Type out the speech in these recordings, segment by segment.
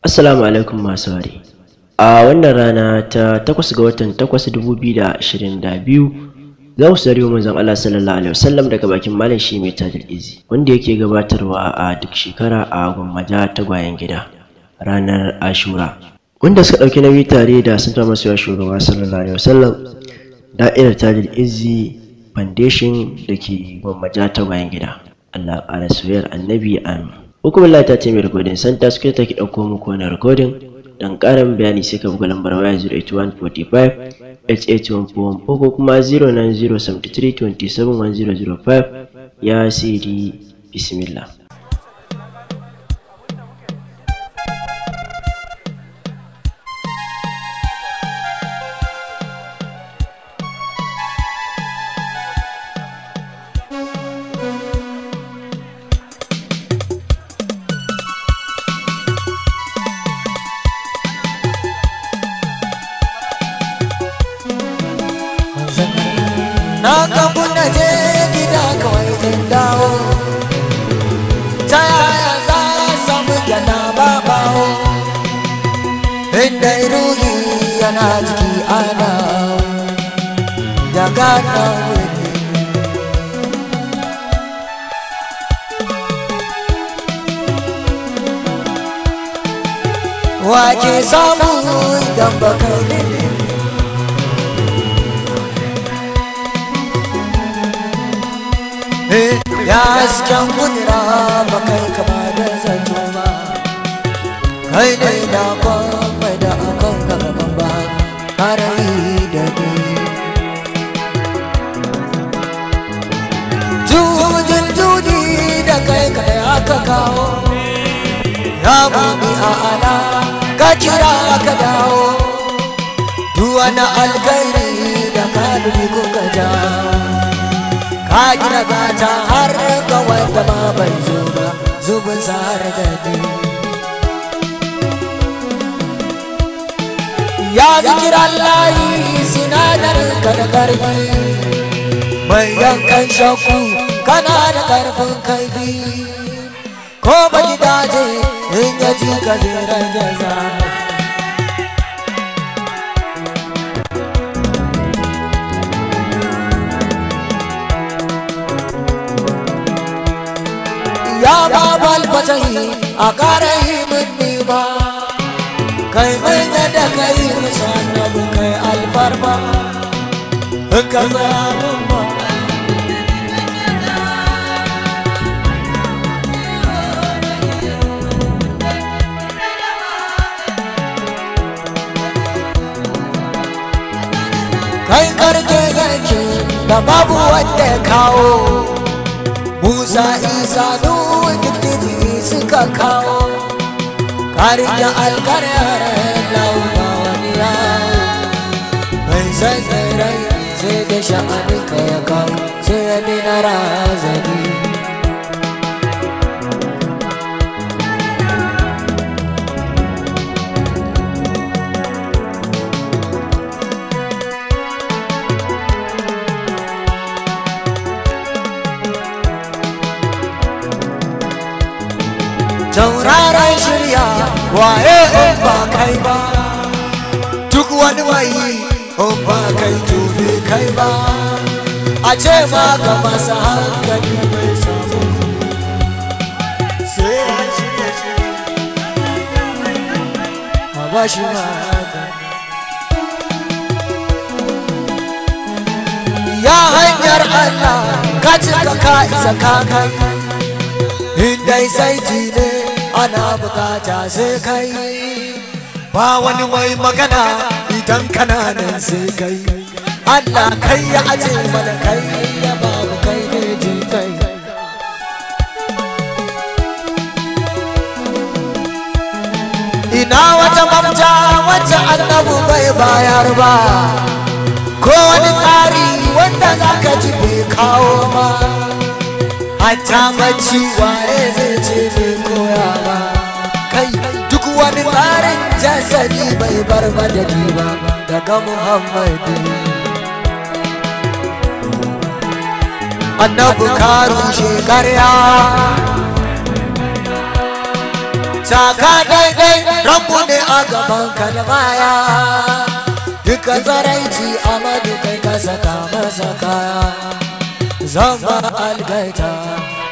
Assalamu alaikum masu wari. A wannan rana ta 8 ga watan 8 2022 za ku sari manzon Allah sallallahu alaihi wasallam daga bakin Malam shi mai Tajul Izzi wanda yake gabatarwa a duk shekara a Gwammaja Tagwayen Gida ranar Ashura. Wanda suka dauki nauyi tare da sun ta masu shugaba sallallahu alaihi wasallam da'irar Tajul Izzi Foundation dake Gwammaja Tagwayen Gida. Allah ƙara soyayyar Annabi amin. Hukumar ta ce mai recording center suke take dauko muku wannan recording dan karin bayani sai ka buga lambar waya 08145 8814 ko kuma 09073271005 ya siri bismillah. Na kamu na je gida kawai in dawo, ta yaya za a samu yana babawo, inda ruhi yana jiki ana daga na wuri. Wake samu idan baka gani ya hasken kudura ba kai kama da zato ba, kai ne na kwamai da akan gaban ba harai da ni. Jujin judi da kai kai aka kawo, ya buɗi a ala ka kira aka dawo, duwana alkairi da kalubi kuka jawo. Ka gina gata har ga wanda ma bai zo ba, zubin har da ni. Ya zikir Allahi sinadarin ka da ƙarfi, mai yankan shakku kana da ƙarfin kaifi, ko ba gidaje in ya ji ka zai rage zafi. Ya babal fatahi a ƙara yi min nima, kai mai da kai musu annabi kai alfarma, in ka tsaya min ba. Kai karke yake da babu wanda ya kawo, Musa Isa Nuhu Gidiji suka kawo, karin da alkaryar launa wani yawo, mai sai rai sai da sha'anin ka ya kawo, sai ya dina razani. Tauraron shirya waye in ba kai ba, duk wani mai in ba kai tube kai ba, a ce ma ga masu hankali bai samu sai ya shirya a ba shi magani. Ya hanyar Allah ka cika ka isa ka kai, indai saiti ne ana bukata sai kai, ba wani mai magana idan kana nan sai kai. Allah kai ya aje mana kai ya babu kai ne ji kai. Ina wata mafita wacce annabu bai bayar ba, ko wani tsari wanda zaka ji bai kawo ba, hatta bacci waye zai ce bai koya ba. Kai duk wani tsarin jasadi bai bar madadi ba daga Muhammadu. Annabi ka rushe ƙarya, taka daidai gaban ka da baya duka zaraici Amadu kai ka saka masa kaya zan ba algaita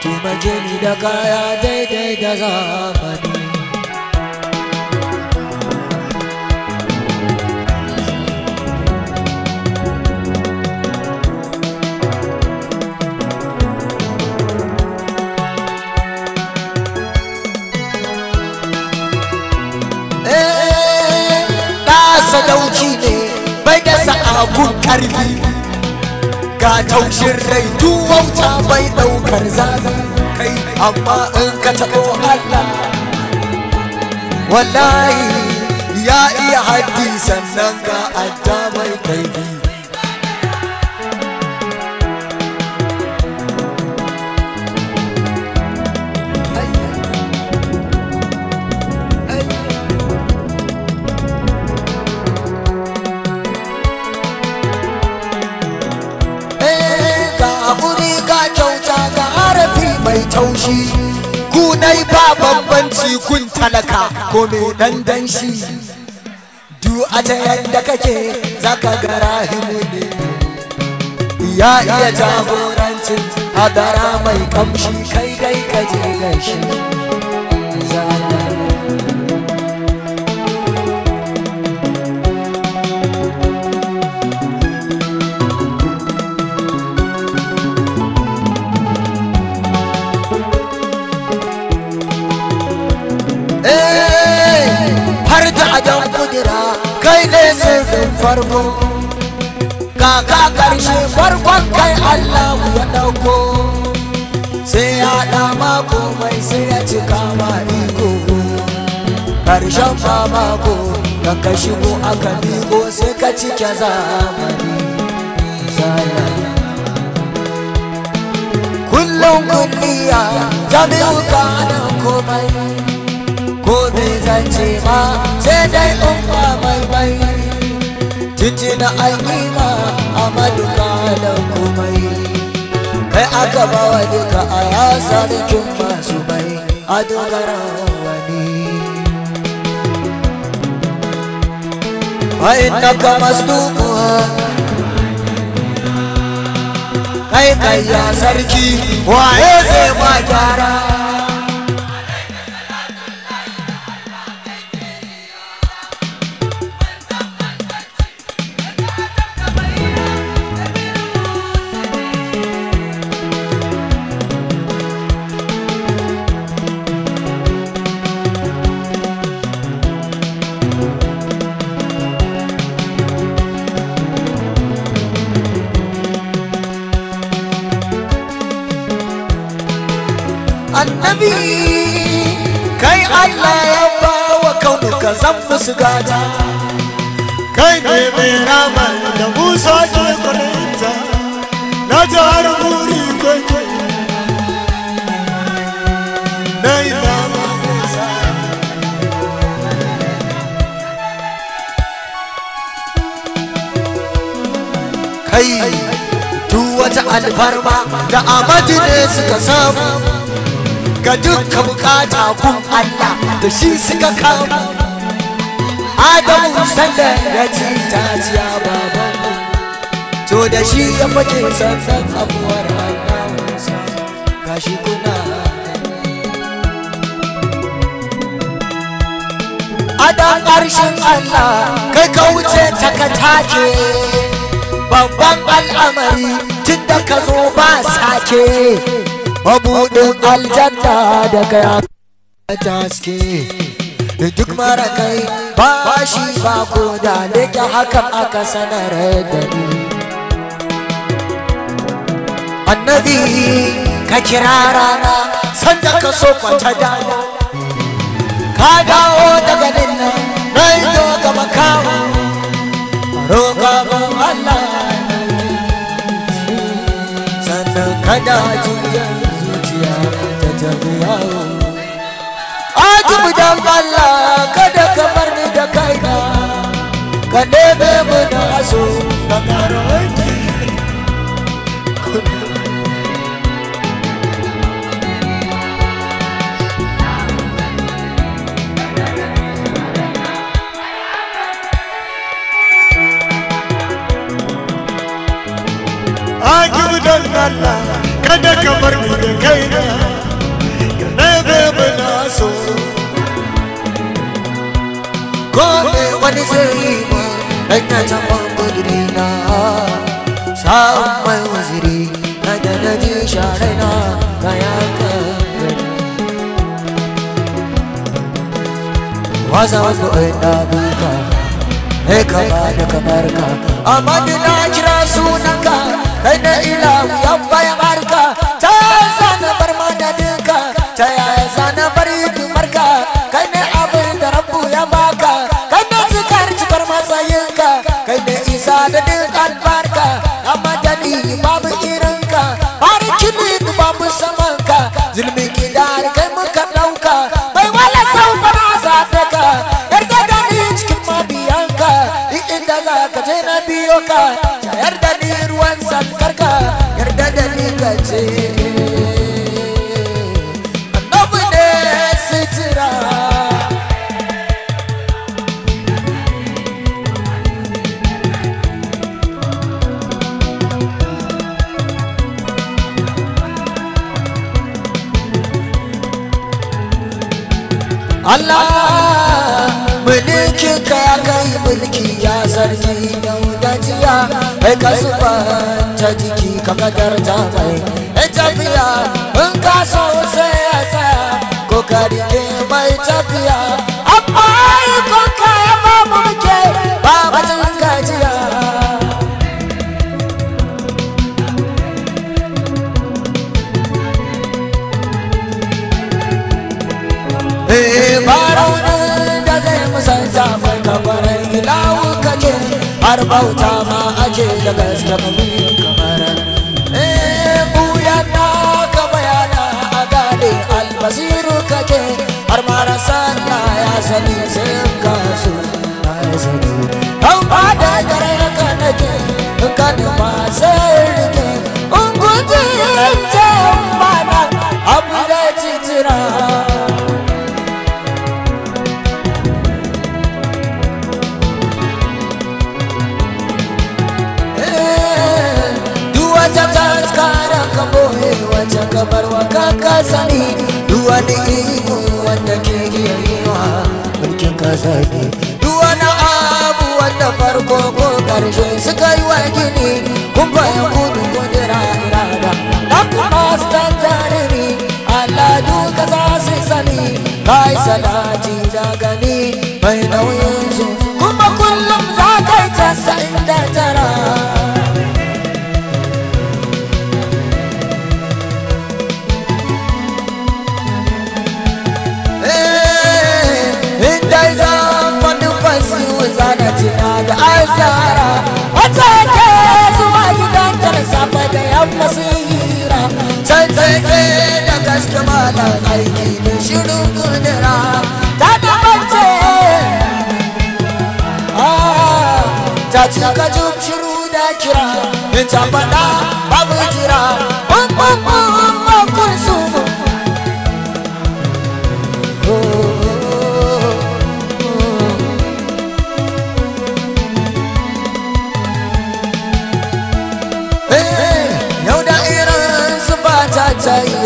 taimake ni da kaya daidai da zamani sadauki ne bai da sa'agun karfi ga taushin rai duwauta bai daukar zafi kai amma in ka taɓo Allah wallahi ya iya haddi sannan ga adda mai kaifi mai taushi kunai ba bambanci kun talaka ko me dandanshi du a ta yadda kake zaka ga rahimu ne ya iya jagorancin hadara mai kamshi kai dai ka je gashi kai ne sirrin farko kaka karshe farkon kai Allah ya dauko sai ya dama komai sai ya cika ma iko karshen mamako da ka shigo aka miƙo sai ka cike zamani kullum kulliya jami'u ka nan komai ko me zance ma sai dai umma mai mai jinjina al'ima Amadu ka da komai kai aka bawa duka a yasa rikin masu mai a dogara wani fa'inaka masduquha kai ya sarki waye zai ma gyara annabi kai Allah ya ba wa kaunuka zan musu gata kai ne mai rama da Musa ke kwaninta na jihar buri kai na yi nama kai duk wata alfarma da Amadu ne suka samu ga dukkan bukata kun Allah da shi suka kama Adamu sanda ya ci taciya babanmu to da shi ya fake sannan abuwar Allahnsa gashi kuna Adam ƙarshen Allah kai ka wuce ta ka take babban al'amari tun da ka zo ba sake mabuɗin aljanna da kai a taske da duk mara kai ba shi ba ko da leke hakan aka sanar da ni annabi ka kira rana sanda ka so kwanta dawo ka dawo daga nan na yi ga makamu roƙa ban Allah sannan kada juya ta tafi yawo ajibu dan Allah kada ka bar ni da kaina ka neme mu na aso ka kara wanki Allah kada ka bar ni da kaina na bebe na so ko me wani zai ma dan ya taba budurina sa'an mai waziri na da na ji sharena ga ya ka waza wanda ina duka hey kama da kamar ka amma na kira sunanka kai na ilahu ya baya barka ta zana bar madadinka ta yaya zana bari dumarka kai ne abin da rabbu ya baka kai ne cikar matsayinka kai ne isa da duk albarka amma dani babu irinka bariki ne babu samanka zulmi kidar kai muka dauka bai wala sau fara zafaka yarda da ni cikin mabiyanka inda za ka je na biyo ka yarda ni ruwan sankarka yarda da ni ka ce annabi ne sitira Allah mulkin ka ya kai mulki ya sarki daudajiya ai ka ta jiki ka kadarta mai ai tafiya in ka so sai ya tsaya ko ka rike mai tafiya amma ko ka ya ba mu muke ba batun gajiya baraunin da zai musanta mai kabarai ilawu kake har bauta ma ake da gaske mabiyin kamarar buyan na ka bayana a gane albasiru kake har marasa na ya sani sai kasu na ya sani an ba da gare ka nake in ka nufa sai rike in guji ce mana abu da titira wacce kamar waka ka sani duwani iko wanda ke iya yi wa mulkin ka sani duwani abu wanda farko ko karshe suka yi wa gini kun bayan kudu kudura irada na kuma su tantariri Allah duka za su sani kai salati da gani mai nauyin su kuma kullum za ka yi 99 da azara wata ke zuwa gidan ta da safe da yamma sira sai take da gaske malam aiki da shirin kudura ta da bace ta cika jub shiru da kira in ta faɗa babu jira kursu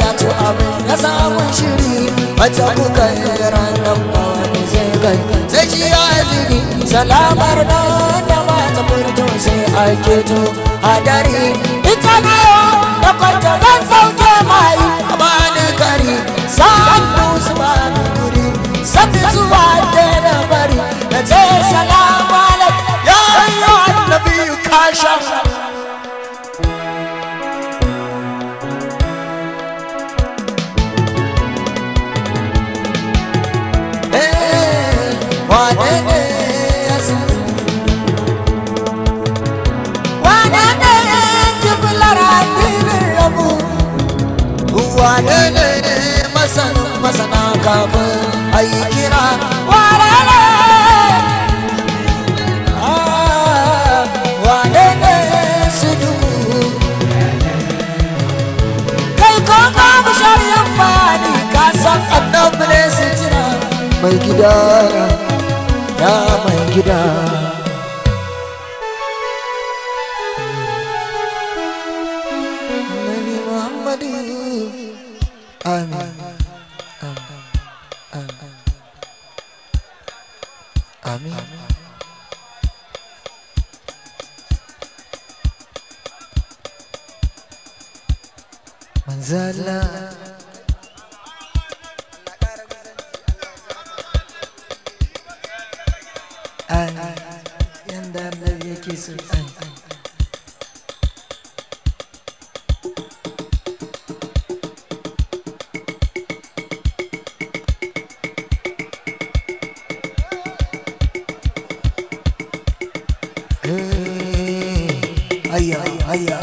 ya to abin ya samun shiri wata kuka yi ranar ba wani zai gai sai shi ya zini salamar nan da mata furto sai ake to hadari ita na yau da kwanta zan sauke mai a bani kari sa'an su bani guri sabbi zuwa da na bari na ce salamu alaikum ya yi annabi kasha masana kafin a yi kira wane ne su duku kai ko babu shari'ar bani ka san annabi ne su tira mai gida ya mai gida amin. Manzala yanda annabi yake so. Ayya ayya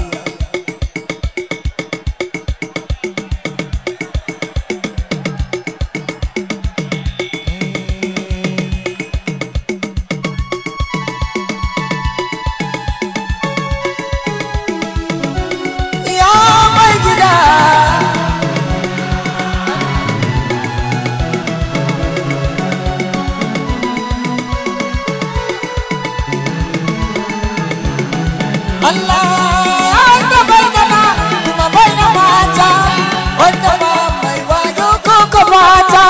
Allah da bai gaba kuma bai da mata, wanda ba mai wayo ko ka mata,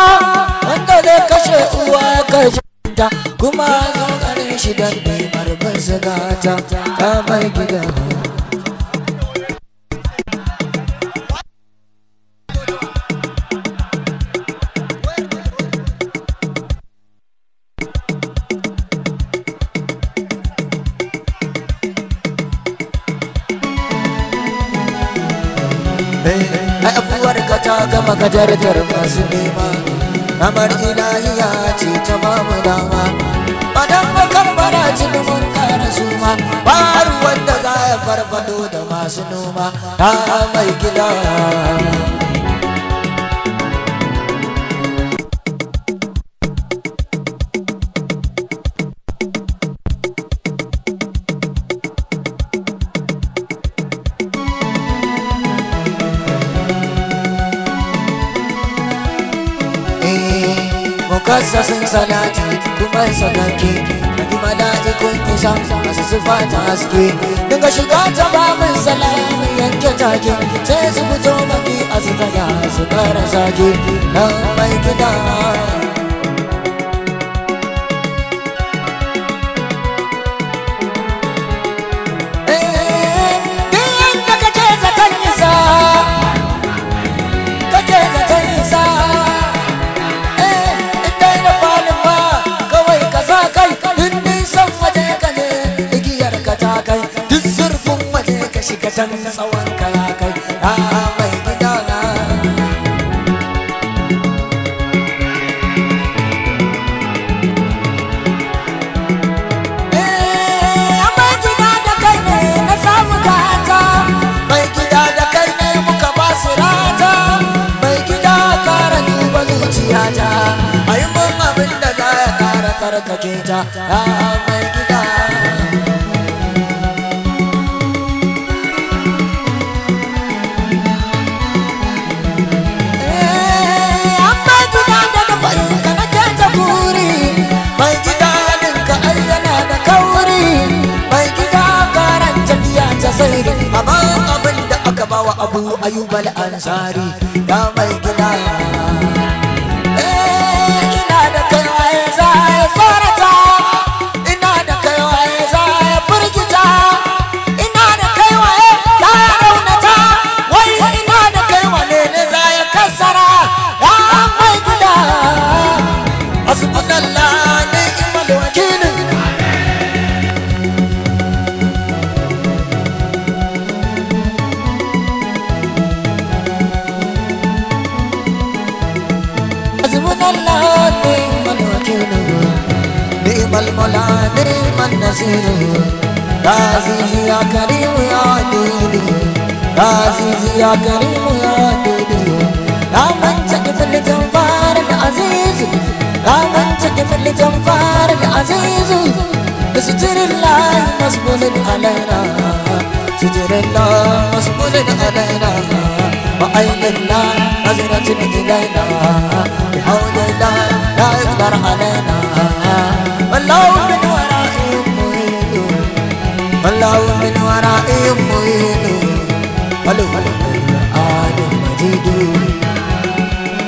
wanda zai kashe uwa kashe ta, kuma zo garin shi dan neman gata ta mai gida. Abuwar ka ta gama gajartar masu nema, kamar ilahiya ce ta bamu dama, badan bakan bara mun kara suma, ba ruwan da za ya farfado da masu noma ta mai gida. Mukassasin salati kuma sadaki, kadi mala'ikun isa masu sifa ta haske, dinga shiga ta babin salami yanke take, sai su fito maki a su tsaya su kara sake nan mai gida. Shiga can tsawon kaya kai ya mai gida na. Mai gida da kai ne na samu gata, mai gida da kai ne muka ba su rata, mai gida kara duba zuciyata, a yi mun abin da za ya kara tsarkake ta ya mai gida. Amma abin da aka bawa Abu Ayyub al-Ansari ya mai gida. Ina da kai waye za ya tsorata, ina da kai waye za ya firgita, ina da kai waye za ya raunata, wai ina da kai wane ne za ya kassara ya mai gida. Hasbunallah ni'mal wakil. Allah ni'mal wakil, ni'mal mawla ni'man nasir, ya aziz ya karim ya adil, ya aziz ya karim ya adil, ya man takfil janfar al-aziz, ya man takfil janfar al-aziz, bisitrillah masbulun alayna, sitrillah masbulun alayna, wa aynillah nazratun ilayna, بحول الله لا يقدر علينا، والله من ورائهم محيط، والله من ورائهم محيط، وله القرآن المجيد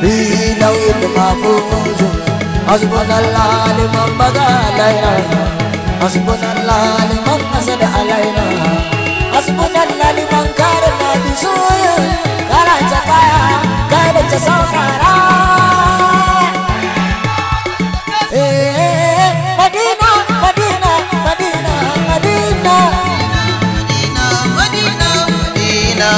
في لوح محفوظ حسبنا الله لمن بغى علينا حسبنا الله لمن حسد علينا حسبنا الله لمن كارنا بسوء كانت تقايا كانت تسوكرا مدينة مدينة مدينة مدينة مدينة مدينة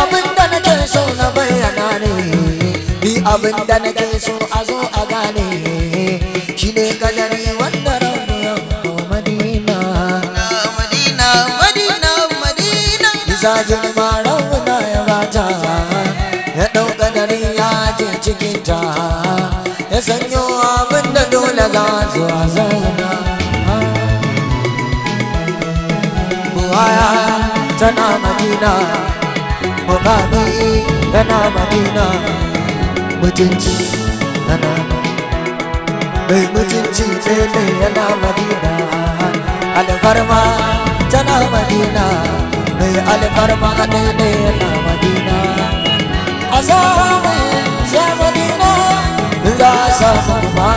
abinda nake so na bayyana ne ni abinda nake so a zo a gane shi ne kadari wanda rabu ya Madina Madina Madina Madina isa jirma rauna ya bata ya ɗau kadari ya je cikinta ya sanyo abinda dole za su a zauna buhaya tana Madina mukami tana Madina mutunci tana mai mutunci ne yana Madina alfarma tana Madina mai alfarma ne yana Madina a samu sai Madina za a samu ma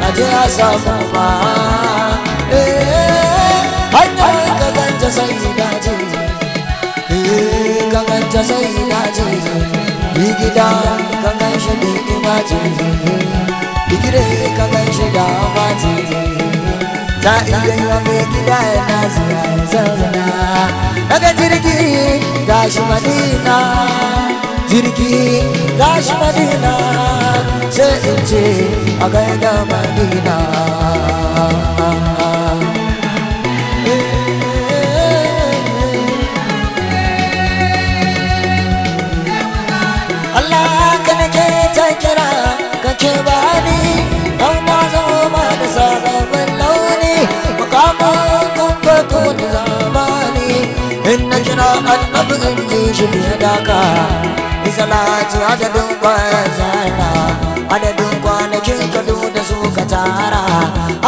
a je a samu ma hanyar ka ganta sai dace gaganta sai ina ce yi gida gagan shi da ina ce digire gagan shi da ba ce ta iya yi wa mai gida yana zuwa zauna daga jirgi gashi Madina jirgi gashi Madina sai in ce a gaida Madina Allah ka nake ta kira kake bani kauna zama da sabon launi mukamin kumfako da zamani in na kira annabi in ji shi fiye da ka salati adadin kwayar zara adadin kwanakin kadu da su ka tara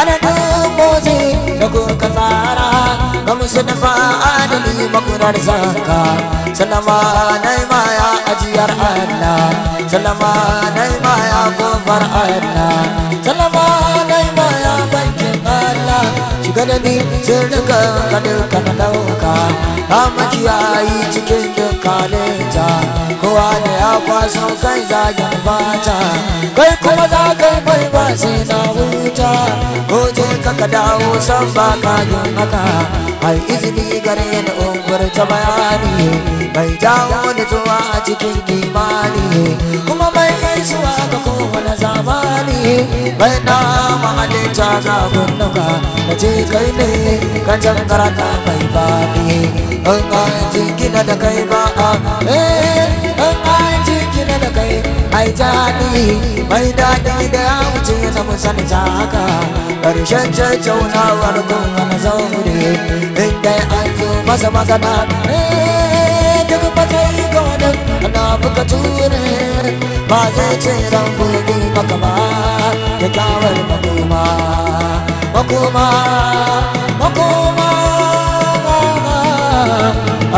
adadin motsi da kuka tsara ga musu dafa adali makurar zaka salama naima ya ajiyar Allah salama naima ya kofar Allah salama naima ya bankin Allah shiga da ni sirrika ka duka na dauka ta makiyayi cikin dukkaninta kowa da ya kwaso kai zagen fata kai kuma za kai bai ba sai na huta ko je ka dawo san ba ka yin haka ai izini gare ni umar ta bayani mai jawo nutsuwa a cikin imani kuma mai isuwa ga kowane zamani mai na mahalinta za gunnuka da ce kai ne ka can karata mai faɗi an aji gina da kai ba a an aji gina da kai ai daɗi mai daɗi da ya wuce na musani ta haka ƙarshen tattaunawar kowane zaure inda an zo masa magana duk matsayi ga wadon ana bukatu ne ba zai ce ran gobe maka ba da kyawar makoma makoma makoma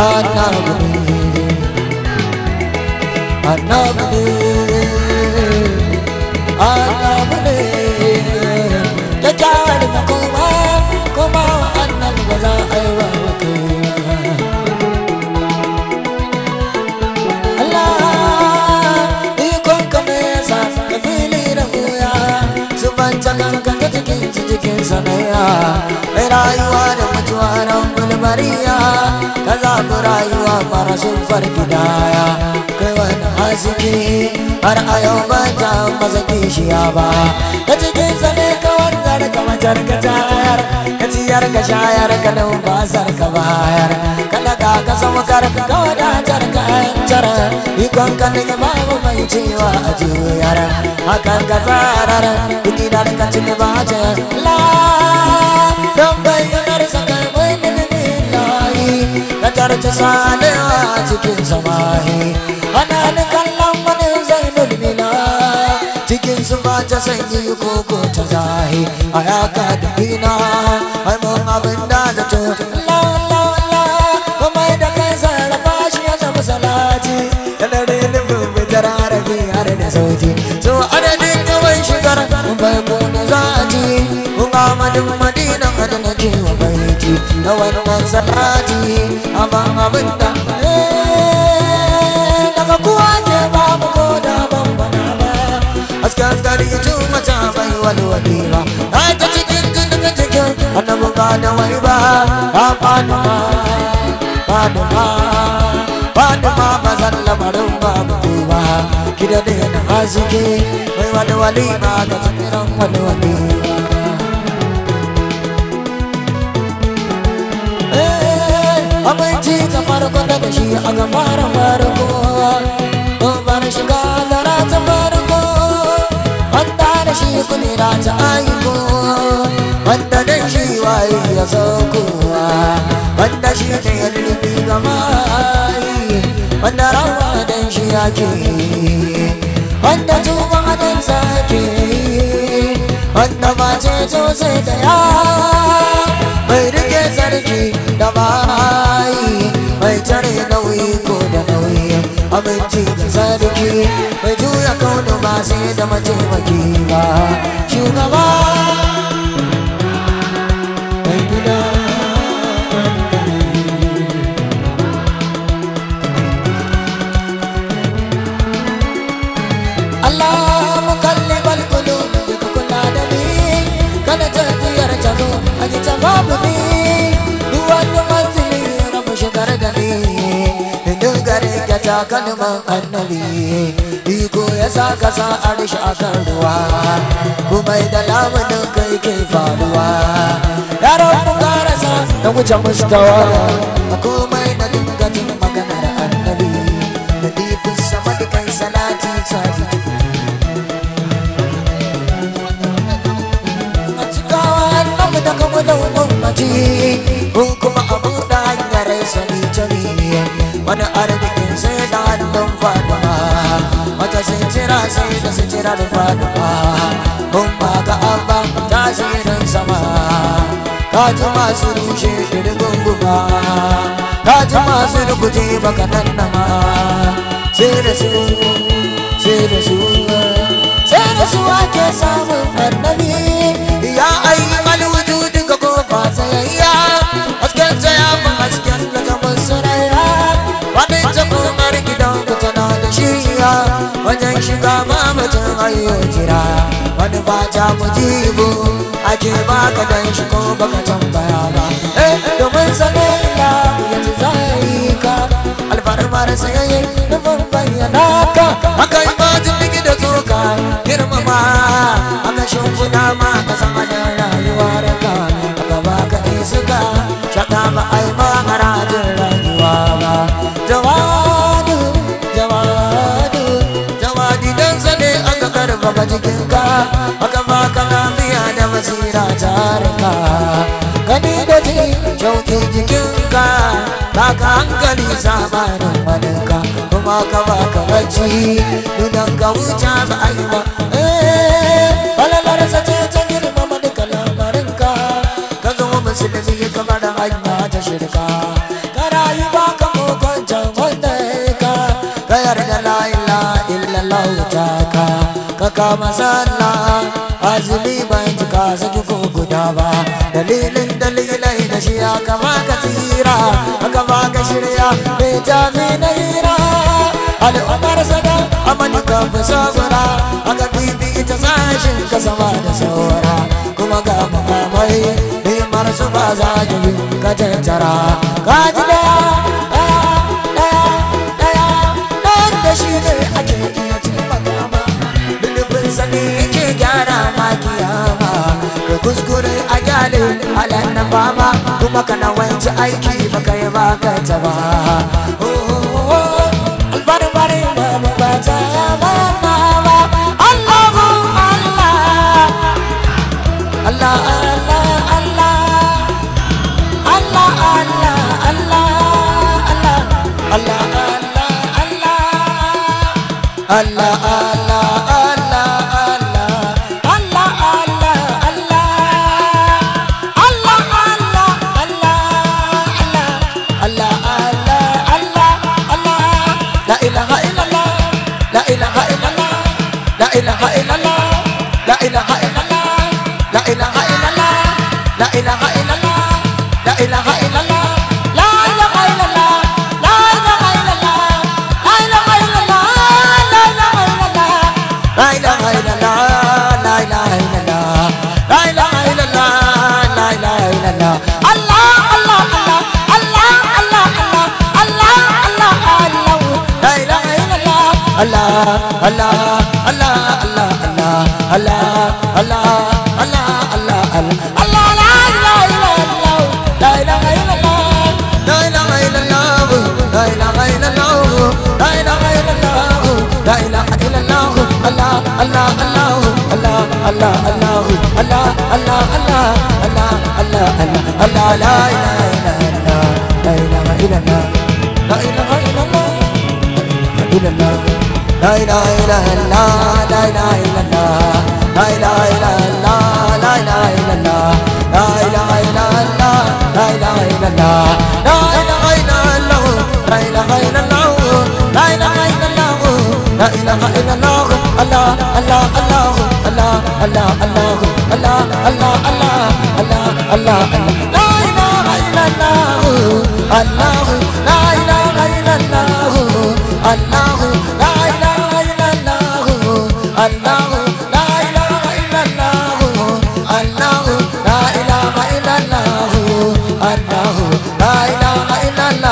annabi annabi annabi da kyawar makoma kuma annabi ba za a yi wa cikin sanaya mai rayuwa da mutuwa nan bulbariya ka zaɓi rayuwa mara sufar gidaya kai wani haske har a yau ba ta masa kishiya ba ta cikin sane ka wanzar ka macar ka tayar ka ciyar ka shayar ka numfasar ka bayar ka daga ka saukar ka wadatar ka yancar ikon ka ne babu mai cewa a juyar hakan ka tsarar gidan ka ciki ba ta la don bayyanar sakar mai nufin layi ka tarci sadewa cikin samahi ana ni kallon wani zainul mina cikin su ba ta sanyi koko ta zahi a yaka da ina ai mun abin da to Allah Allah Allah kuma da kai sarrafa shi ya zama salati da dare nufin fitar harafi har da sauti so adadin yawan shigar bai kone zati kuma madin madinan hada na kewa baiti da wannan salati abin abinda daga kuwa ke babu ko da ban bana ba askan gari mata bai walwali ba ta cikin cikin annabu ba da wai ba Fatima Fatima Fatima ba zan lamarin ba ba kida da yana haske bai walwali ba ga cikin walwali abinci ka farko daga shi a ga fara farko bar shiga gara ta farko wanda da shi kulira ta aiko wanda da shi waye ya saukowa wanda shi ne ya rufi ga mai wanda rawa dan shi yake wanda tuba dan sake wanda ba ce to sai da ya mai rike sarki da bai mai tare nauyi ko da nauyi aminci da sarki mai juya kaunu ba sai da mataimaki ba shugaba mai gida Allah mukallibal qulub duka kula da ni kana tafiyar ta zo a ji ta babu ni duwani manzili rabu shigar da ni indin gare ka ta kalman annabi iko ya sa ka sa arishi a kan ruwa kuma da lamunin kai ke faruwa yaron mu karasa na wuce mustawa a komai na dingatin maganar annabi da difin sama da kai salati sabi da kuma da ummati kun kuma abu da hanyar sani jami wani arzikin sai da hannun Fatima wata sitira sai da sitira da Fatima kun ba ga abba tasirin sama ka ji masu rushe dirgun guma ka ji masu rukuje baka nan nama sai da su sai da su sai da su ake samun annabi ya ayyukan wujudin ka kofa sayayya hasken tsaya ma hasken da zaman sarayya wani jakumar gidan ku tana da shiya wajen shiga ma mutum ayyo jira wani fata mujibu ake baka dan shi ko baka tambaya ba domin sanayya ya ci zai ka alfarmar sayayya nufin bayyana ka aka yi majin ligi da tsoka girmama aka shimfiɗa ma ka sama da rayuwar ka aka baka iska shaka ba ai ma harajin rayuwa ba jawadu jawadu jawadi dan sane aka karfafa jikinka aka baka lafiya da basira tarika gani da ji shauki jikinka baka hankali sabanin waninka kuma ka baka bacci nunan ka wuce ba a yi ba falalarsa ce ta girmama duka lamarinka ka zama musulmi kamar hanya ta shirka ka rayu ba ka kokon wanda ka yarda la ilaha illallah ta ka kama sallah azumi ban ji ka saki ko guda ba dalilai da shi aka baka tsira aka baka shirya mai tafi na hira al'ummar sada amani ka fi sabura aka bibi ita sashin ka sama da saura kuma ga makamai neman su ba za ki ka tattara ka ji daya da shi ne ake iya taimaka ma nufin sani ke gyara ma kiyama ka kuskure a gyale halar na fama kuma kana wanci aiki baka yi baka ta ba albarbarin da bukata ba Allahu Allah Allah Allah Allah Allah Allah Allah Allah Allah Allah Allah Allah Allah, Allah, Allah, Allah, Allah, Allah, Allah, Allah, Allah, Allah, la ilaha illallah, la ilaha illallah, la ilaha illallah, la ilaha illallah, la ilaha illallah, Allah, Allah, Allah, Allah, Allah, Allah, Allah, Allah, Allah, Allah, Allah, Allah, la ilaha illallah, la ilaha illallah, la ilaha illallah, la ilaha illallah, la ilaha illallah, la ilaha illallah, la ilaha illallah, la ilaha illallah, la ilaha illallah, la ilaha illallah, la ilaha illallah, la ilaha illallah, la ilaha illallah, Allah, Allah, Allah, Allah, Allah, Allah, Allah, Allah, Allah, Allah, Allah, la ilaha illallah, Allah, la ilaha illallah, Allah, la ilaha illallah, Allah, la ilaha illallah, Allah, la ilaha illallah, Allah, la ilaha illallah,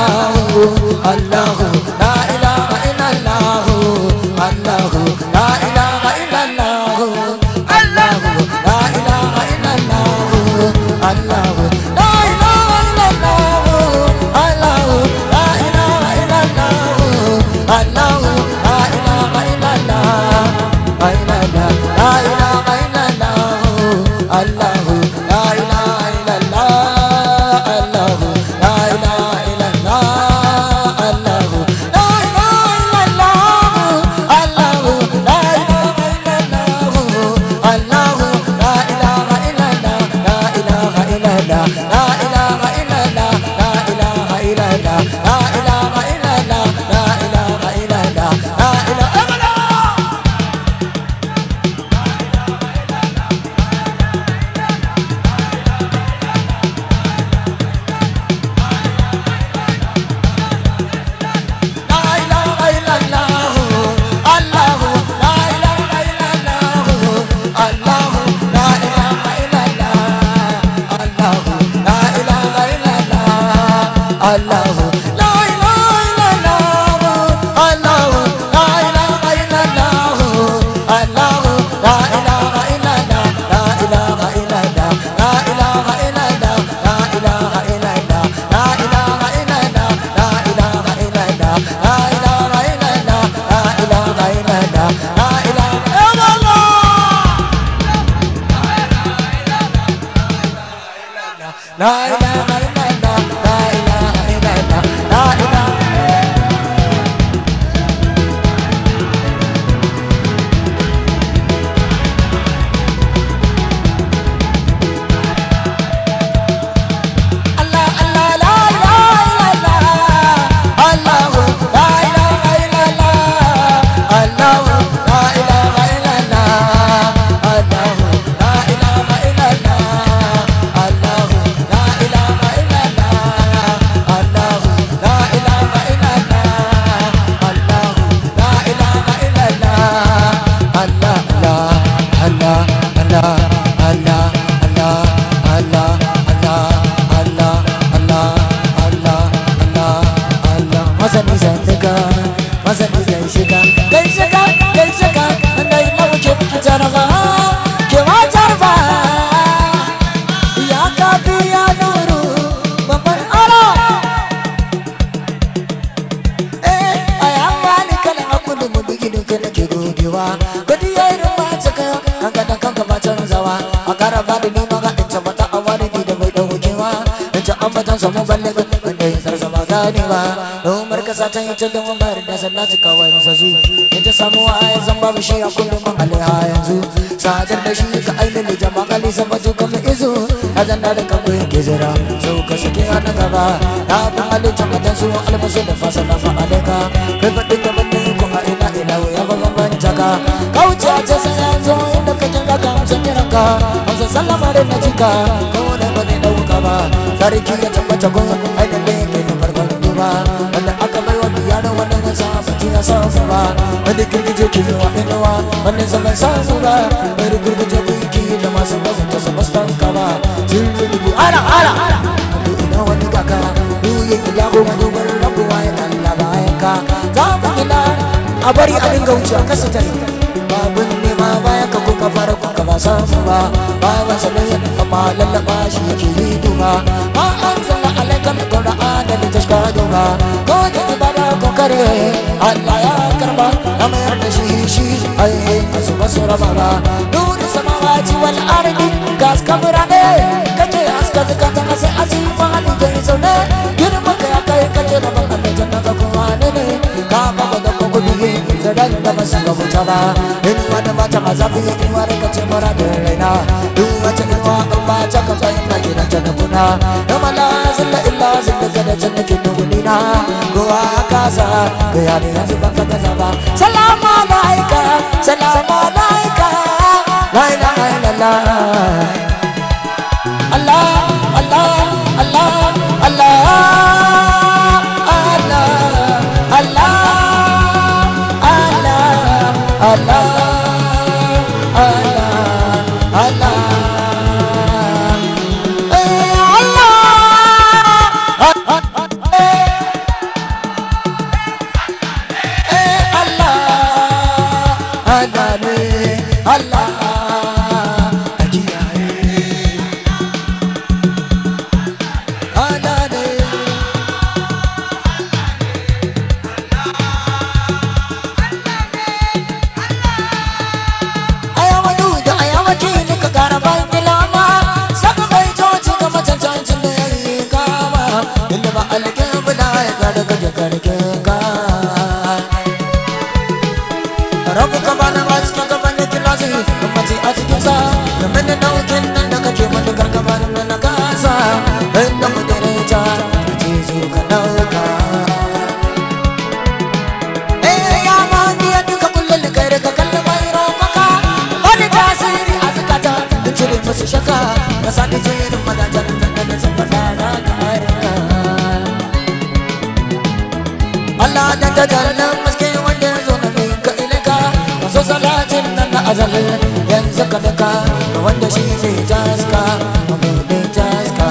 Allah, la ilaha illallah, Allah, la ilaha illallah, Allah, la ilaha illallah, Allah, la ilaha illallah, Allah, la ilaha illallah, Allah, la ilaha illallah, la ilaha illallah, Allah, la ilaha illallah, Allah, la ilaha illallah, Allah, la ilaha illallah, Allah, la ilaha illallah, Allah, la ilaha illallah, la ilaha illallah, la ilaha illallah, la ilaha illallah, la ilaha illallah, la ilaha illallah, la ilaha La ilaha illallah, la ilaha illallah, la ilaha Allah, Allah, la ilaha illallah, Allah, la ilaha illallah, Allah, la ilaha illallah, Allah, la ilaha illallah, Allah, la ilaha illallah, Allah, la ilaha illallah, Allah, la ilaha illallah, Allah, Allah, Allah, Allah, Allah, Allah, Allah, Allah, Allah, Allah, Allah, Allah, masani zandika, masani gaishika, gaishika, gaishika, andai lauke tarfa, ke watarfa, ya kafi ya nuru, babban aro, ayamani kala akulu mubigi duka nake godewa, gadi yayi rumba tsaka, an ga dan kanka ba canzawa, a kara ba da nima ga in tabbata a wani da bai daukewa, in ta ambatan samu balle wanda ya sarsa ba ganewa, umar kasa ta yi ta da umar da sallatu kawai zazu, in ta samu ayi zan babu shi a kullum alaiha yanzu, sadar da shi ka ainihin jama'a kali sabatu kamar izu, azan da kanku yake zira, so ka sake na gaba, na bin halittar matansu almasu da fasa na fa'alaka, kai faɗin da mutum ko a ina ina ya bambanta ka, kauce a ce sai yanzu inda ka jinga ka amsa kiranka, amsa sallama da na jika, kawo da ba zai ɗauka ba, sarki ya tabbata kun ainihin da yake da farkon duba, wanda aka bai wa biyar wanda ya sa baki ya sa ba, wanda girgije ke yi wa inuwa, wanda zaman sa su ba, wanda girgije kuki da masu bazin ta su bastanka ba, sirri dubu ala ala, ina wani kaka, duyin ilahu wani bar rabuwa ya kalla bayan ka, za mu gina a bari a dinga wuce kasa tare babun nema baya ka kuka fara kuka ba samu ba baban sanin amma lallaba shi yake yi duba ma an zalla alaikan qur'an da tashka duba ko da ibada ko kare Allah ya karba na mayar da shi ai asu basura baba nuru samawati wal ardi gas kamera ne kace aska zakata sai azifa ni dai zaune girma ka ya kai kace da ban Allah jannata kuma ne ka ba da ko biye zadan da masu ga mutaba in wanda mata mazafi in wanda kace mara da raina duk wata inwa kan ba ta ka sai na gidan ta kuna da mala zilla illa zilla da janna ke nuna ko akasa ko ya ne yanzu ban ka zaba salamu alayka la ilaha illallah Allah Allah Allah Allah Allah Allah Allah yanzu ka daka wanda shi zai taska mabuɗin taska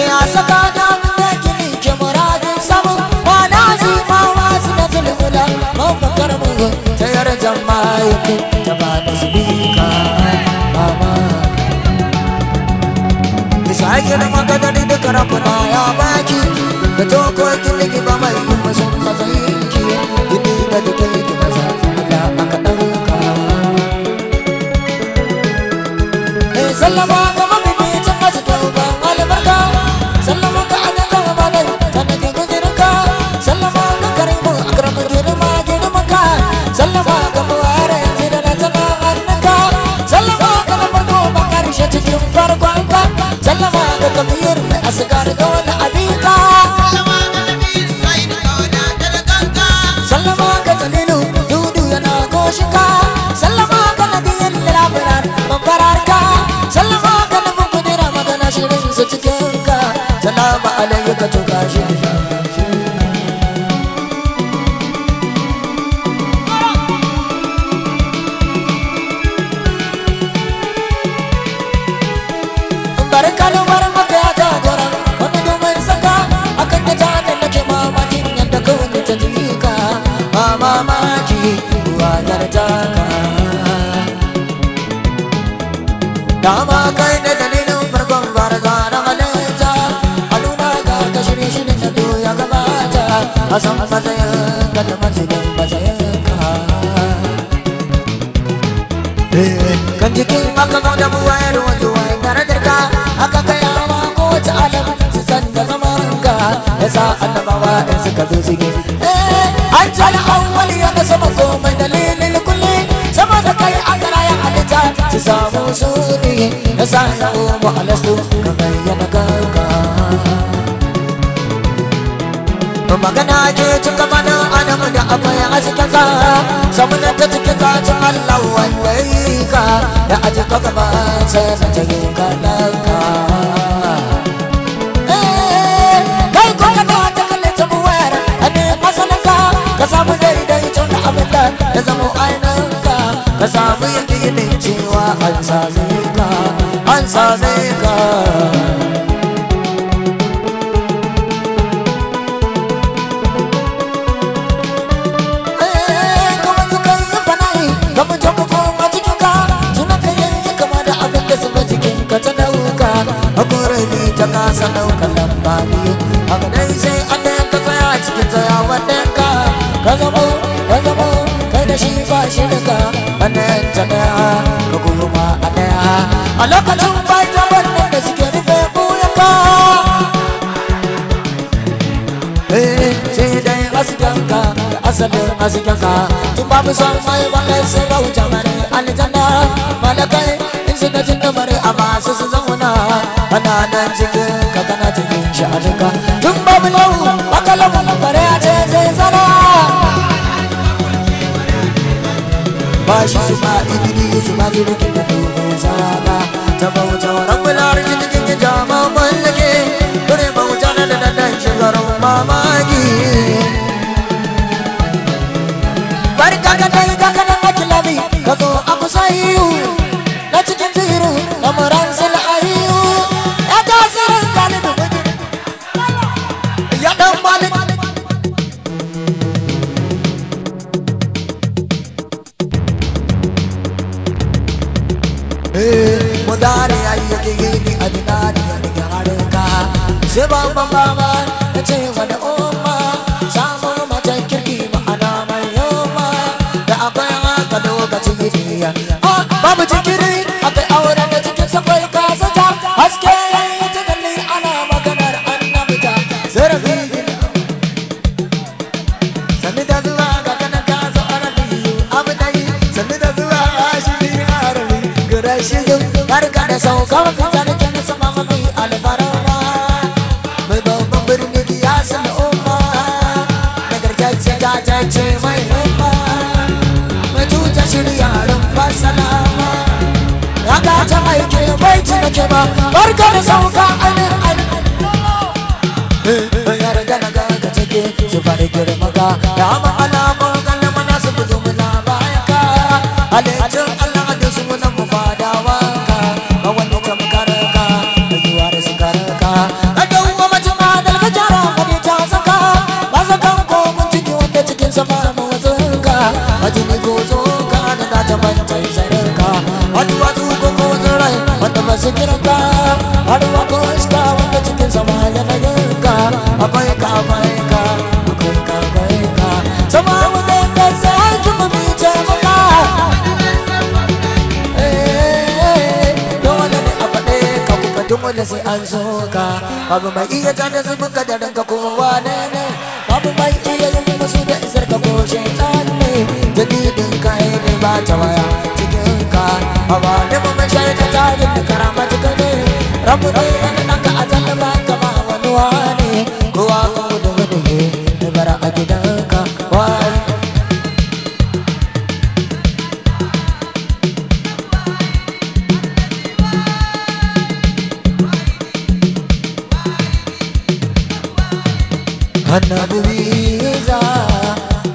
ya saka damun da gini ke muradin samun ba na zima wasu da zulmula mafakar mugu ta yarda mayuki ta ba da zubika mama bisa ake da magadari da karafuna ya baki da tokokin ligi ba mai yi masu mazayinki gini da duka yake maza sallama ga mabibicin masu tauba albarka sallama ga adadin mabalai ta nake guzirinka sallama ga karimu akramu girma sallama ga muware yanzu da na tana hannunka sallama ga na farko ba karshe cikin farkonka sallama ga kabir mai asgar ga wani abika sallama ga jalilu dudu yana goshika sallama ga nadiyin labaran mabararka sallama ga nufin kudura magana shirin su cikin ka salama alayyuka tuka shi barkalmar maka ya jagora wani domin saka akan da jadon da ke mamakin yadda kawai ta jika ba mamaki wayar taka dama kai da dalilin farkon barza na halitta aluna ga ka shirye shirin da doya gabata a san matsayin ka da matsayin matsayinka kan jikin aka zo da buwayar wanzu wani darajarka aka kayawa ko ta alam su san da zamanka ya sa annabawa in suka zo su an jala awwal ya da sama komai dalilin kulli saboda kai aka raya halitta su samu suni ya sa ya umu alastu ka bayyana kanka magana ke cika mana adamu da akwai hasken ka samun ta cikin zacin Allah wanda yi ka da aji ka gaba sai na tage ka lanka kai ko ka ta kalle ta buwar ane masalanka ka samu daidaito da abin da ya zama ainihinka ka samu yakinin cewa an same ka sanar kallon ba biyu haka dai sai an da ka tsaya cikin tsayawan ɗinka ka zamo kai da shi ba shi daga wannan ta ɗaya ka gurma a ɗaya a lokacin bai ta wannan da suke rufe buyanka sai dai asikanka da asalin asikanka tun babu son mai bakai sai bauta mare aljanna malakai in suka jin damare a masu su zauna ana nan cikin ka kana cikin sha'aninka tun babu lau makalamun bare a ce zai zana ba shi su ma idiri su ma jirgin da domin zana ta bauta wa rambular jirgin ya jama mallake dore bauta na da nan shigarar mamaki bari kakadai kakanan makilabi ka zo a kusa yiwu na cikin ziru na muran sil'ayiwu ya tasirin galibin wajen ya dan malik mudari ayyuki gini a dinari ya rike harinka sai babban baba ya ce wani umma samun macen kirki ma'ana mai yoma da akwai haka lokacin gidiya babu jikiri akai auren da cikin sakwai kasata haske yayi ta kalli ana maganar annabta zarafi sanni da zuwa ga kanan ka zo arabi abu dai sanni da zuwa shi ne arabi gura shi barka da sauka fita da kyan sama mafi alfarara mai babban birni ya san umma nagartacce ta tace mai himma mai tuta shirya rumfar salama ya gata aiki bai cinake ba barka da sauka anin ya riga na gaga take su fara girmaka da ama alamun kallon mana su fito muna bayan ka halittun allah da su muna mu fadawa majini gozo ka da ta mantai sarka wani wazu gogo zarai wanda ba su kiranka wani wako iska wanda cikin sama yanayinka akwai ka sama wanda ka sai kuma mi taimaka dole ne a faɗe ka kuka dumula sai an so ka babu mai iya tada zubin kadarin ka kowa ne babu mai iya yin musu da isar ka ko shaitan jadidin kai ne ba ta waya cikin ka hawa ne mu mai shaida ta yin da karama cika ne rabu ne yana ɗanka a zalaba kama wani wani kowa ka gudu wani ne bara a gidanka wani annabi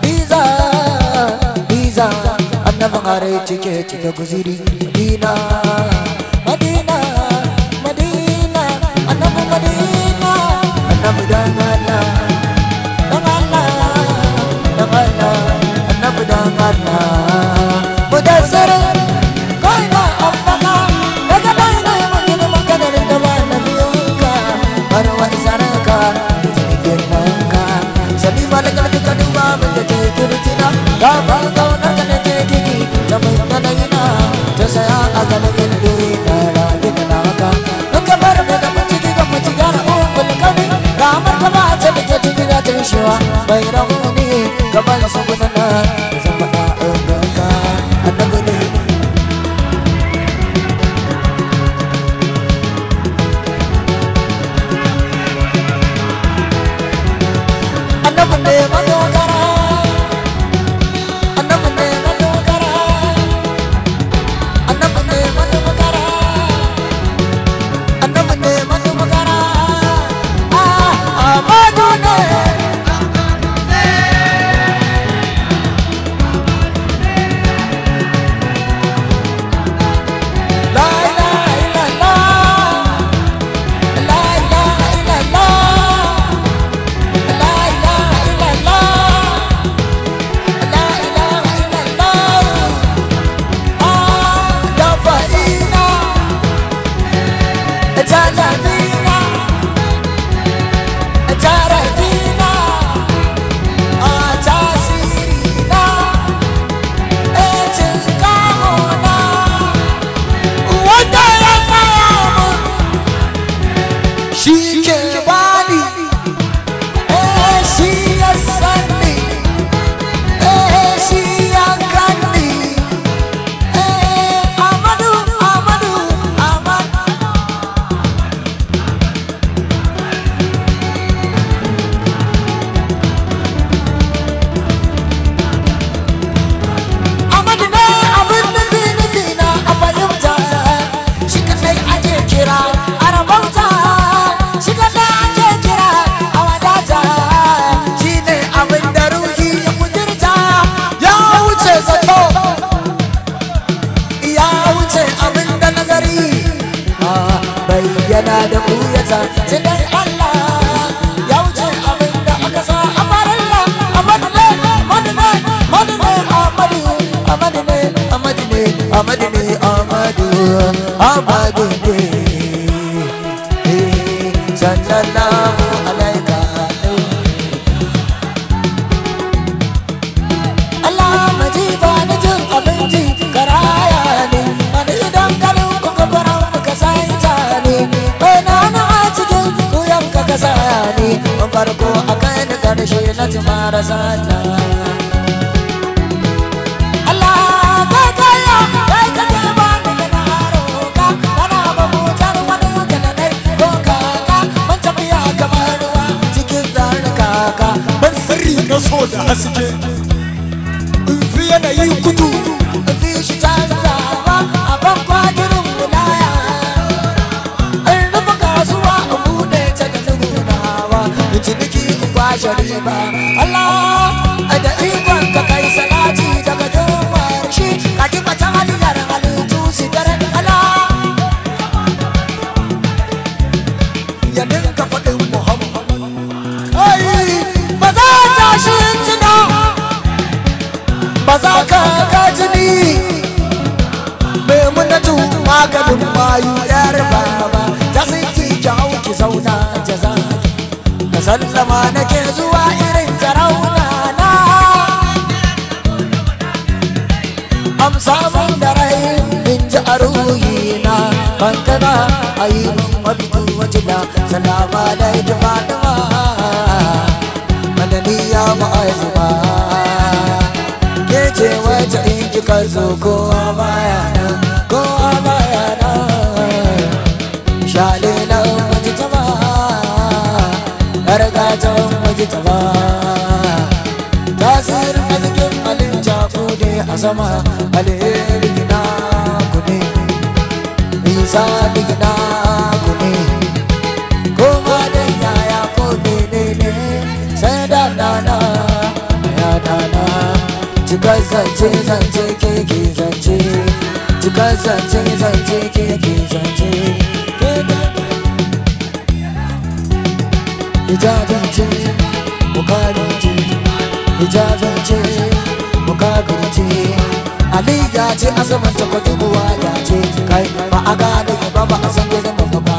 biza annabin are cike guziri madina annabi madina annabi dan Allah annabi dan Allah mudassir kaina abbaka daga baina mun maganar da ba nabiyuka barwa isaraka girmanka sabi malakal duka duba min da ke kirtina ga ba gauna da nake gini ta mai nanayina ta saya a ganin duri na rayu da naka duka bar mai da mutuki ga mutuki na ukul kani ramar ka ba ta da ke tuki za ta yi shiwa bai rauni gaban su gudana da zan faɗa ɗanka annabi ne shi ke bani shi ya sani shi ya gani Amadu Amadu Amadu Amadu ne abin nufi na a fahimta shi kadai ake kira a rabauta shi kadai ake kira a wadata shi ne abin da ruhi ya kudurta ya wuce zato ya wuce abin da nazari bayyana da kuyata sai dai Allah ya wuce abin da aka sa a farilla Amadu ne Amadu ne Amadu ne Amadu Amadu ne Amadu ne Amadu ne Amadu Amadu ne sallallahu alaika Allah majiba na jin abinci karaya ne wani idan kalin kuka faran muka saita ne bai na a cikin kuyan ka kasa ne farko a kai da karshe na ji marasa ta na so da haske in fi yanayi kudu in fi shi canzawa a bankwa girin mulaya in rufe kasuwa a bude ta da nunawa in ciniki in kwashe riba Allah da ikon ka kai salati daga dumar shi ka kima ta haliyar halittu su tare Allah ya dinka faɗin Muhammad ba za ta shi tuna ba za ka gajini mai munatu maganin mayu yar baba ta sai ki jawo ki zauna jaza da sallama nake zuwa irin tarauna na amsa mun da rai in ji a ruhina ban kana ayi mun mabitu wajila salama alaikum fatima madaniya ma'azuma ke ce wata in kika zo kowa baya nan kowa baya nan shalilan maji tama gargatan maji tama tasirin arzikin halitta ku ne a sama alheri gina ku ne nisa gina ku ne koma da yaya ko ne sai da dana ya dana cikar zance zance keke zance cikar zance zance keke zance ijazance mukarince ijazance mukarince aliya ce asaman ta kwaduwa ya ce kai ba a gane ba ba a san gidan ba ba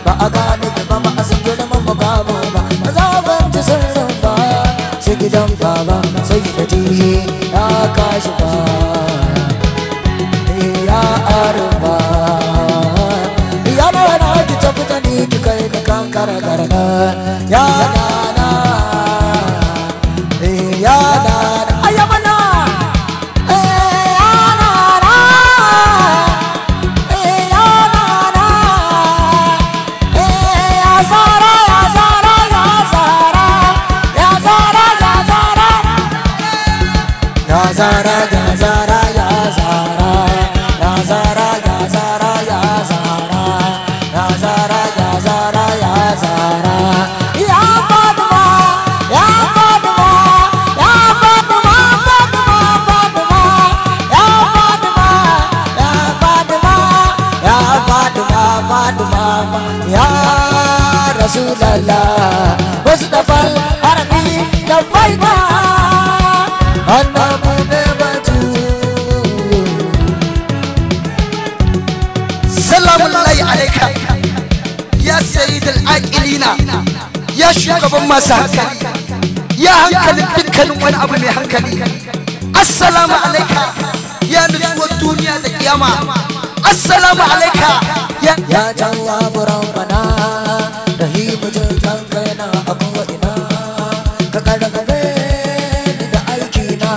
ba a gane ba ba a san gidan ba ba ba zaban ta sirrin ba sai gidan baba sai da jihi ya kashi ba ya arba ya na ki tafi ta ni ki kai ka kankara karna ya nana ya nana ayyamana Zara ya Zara ya Zara ya Zara ya Zara ya Zara ya Zara ya Zara ya Zara ya Fatima ya Fatima ya Fatima Fatima Fatima ya Fatima ya Fatima ya Fatima Fatima ya Rasulallah Mustafa Arabi da faida annabi salamullahi alaika ya sayyidul aqilina ya shugaban masu hankali ya hankalin dukkanin wani abu mai hankali assalamu alaika ya nutsuwar duniya da kiyama assalamu alaika ya jawabu rabbana rahimu jinkan kaina abu ina ka karfafe ni da aiki na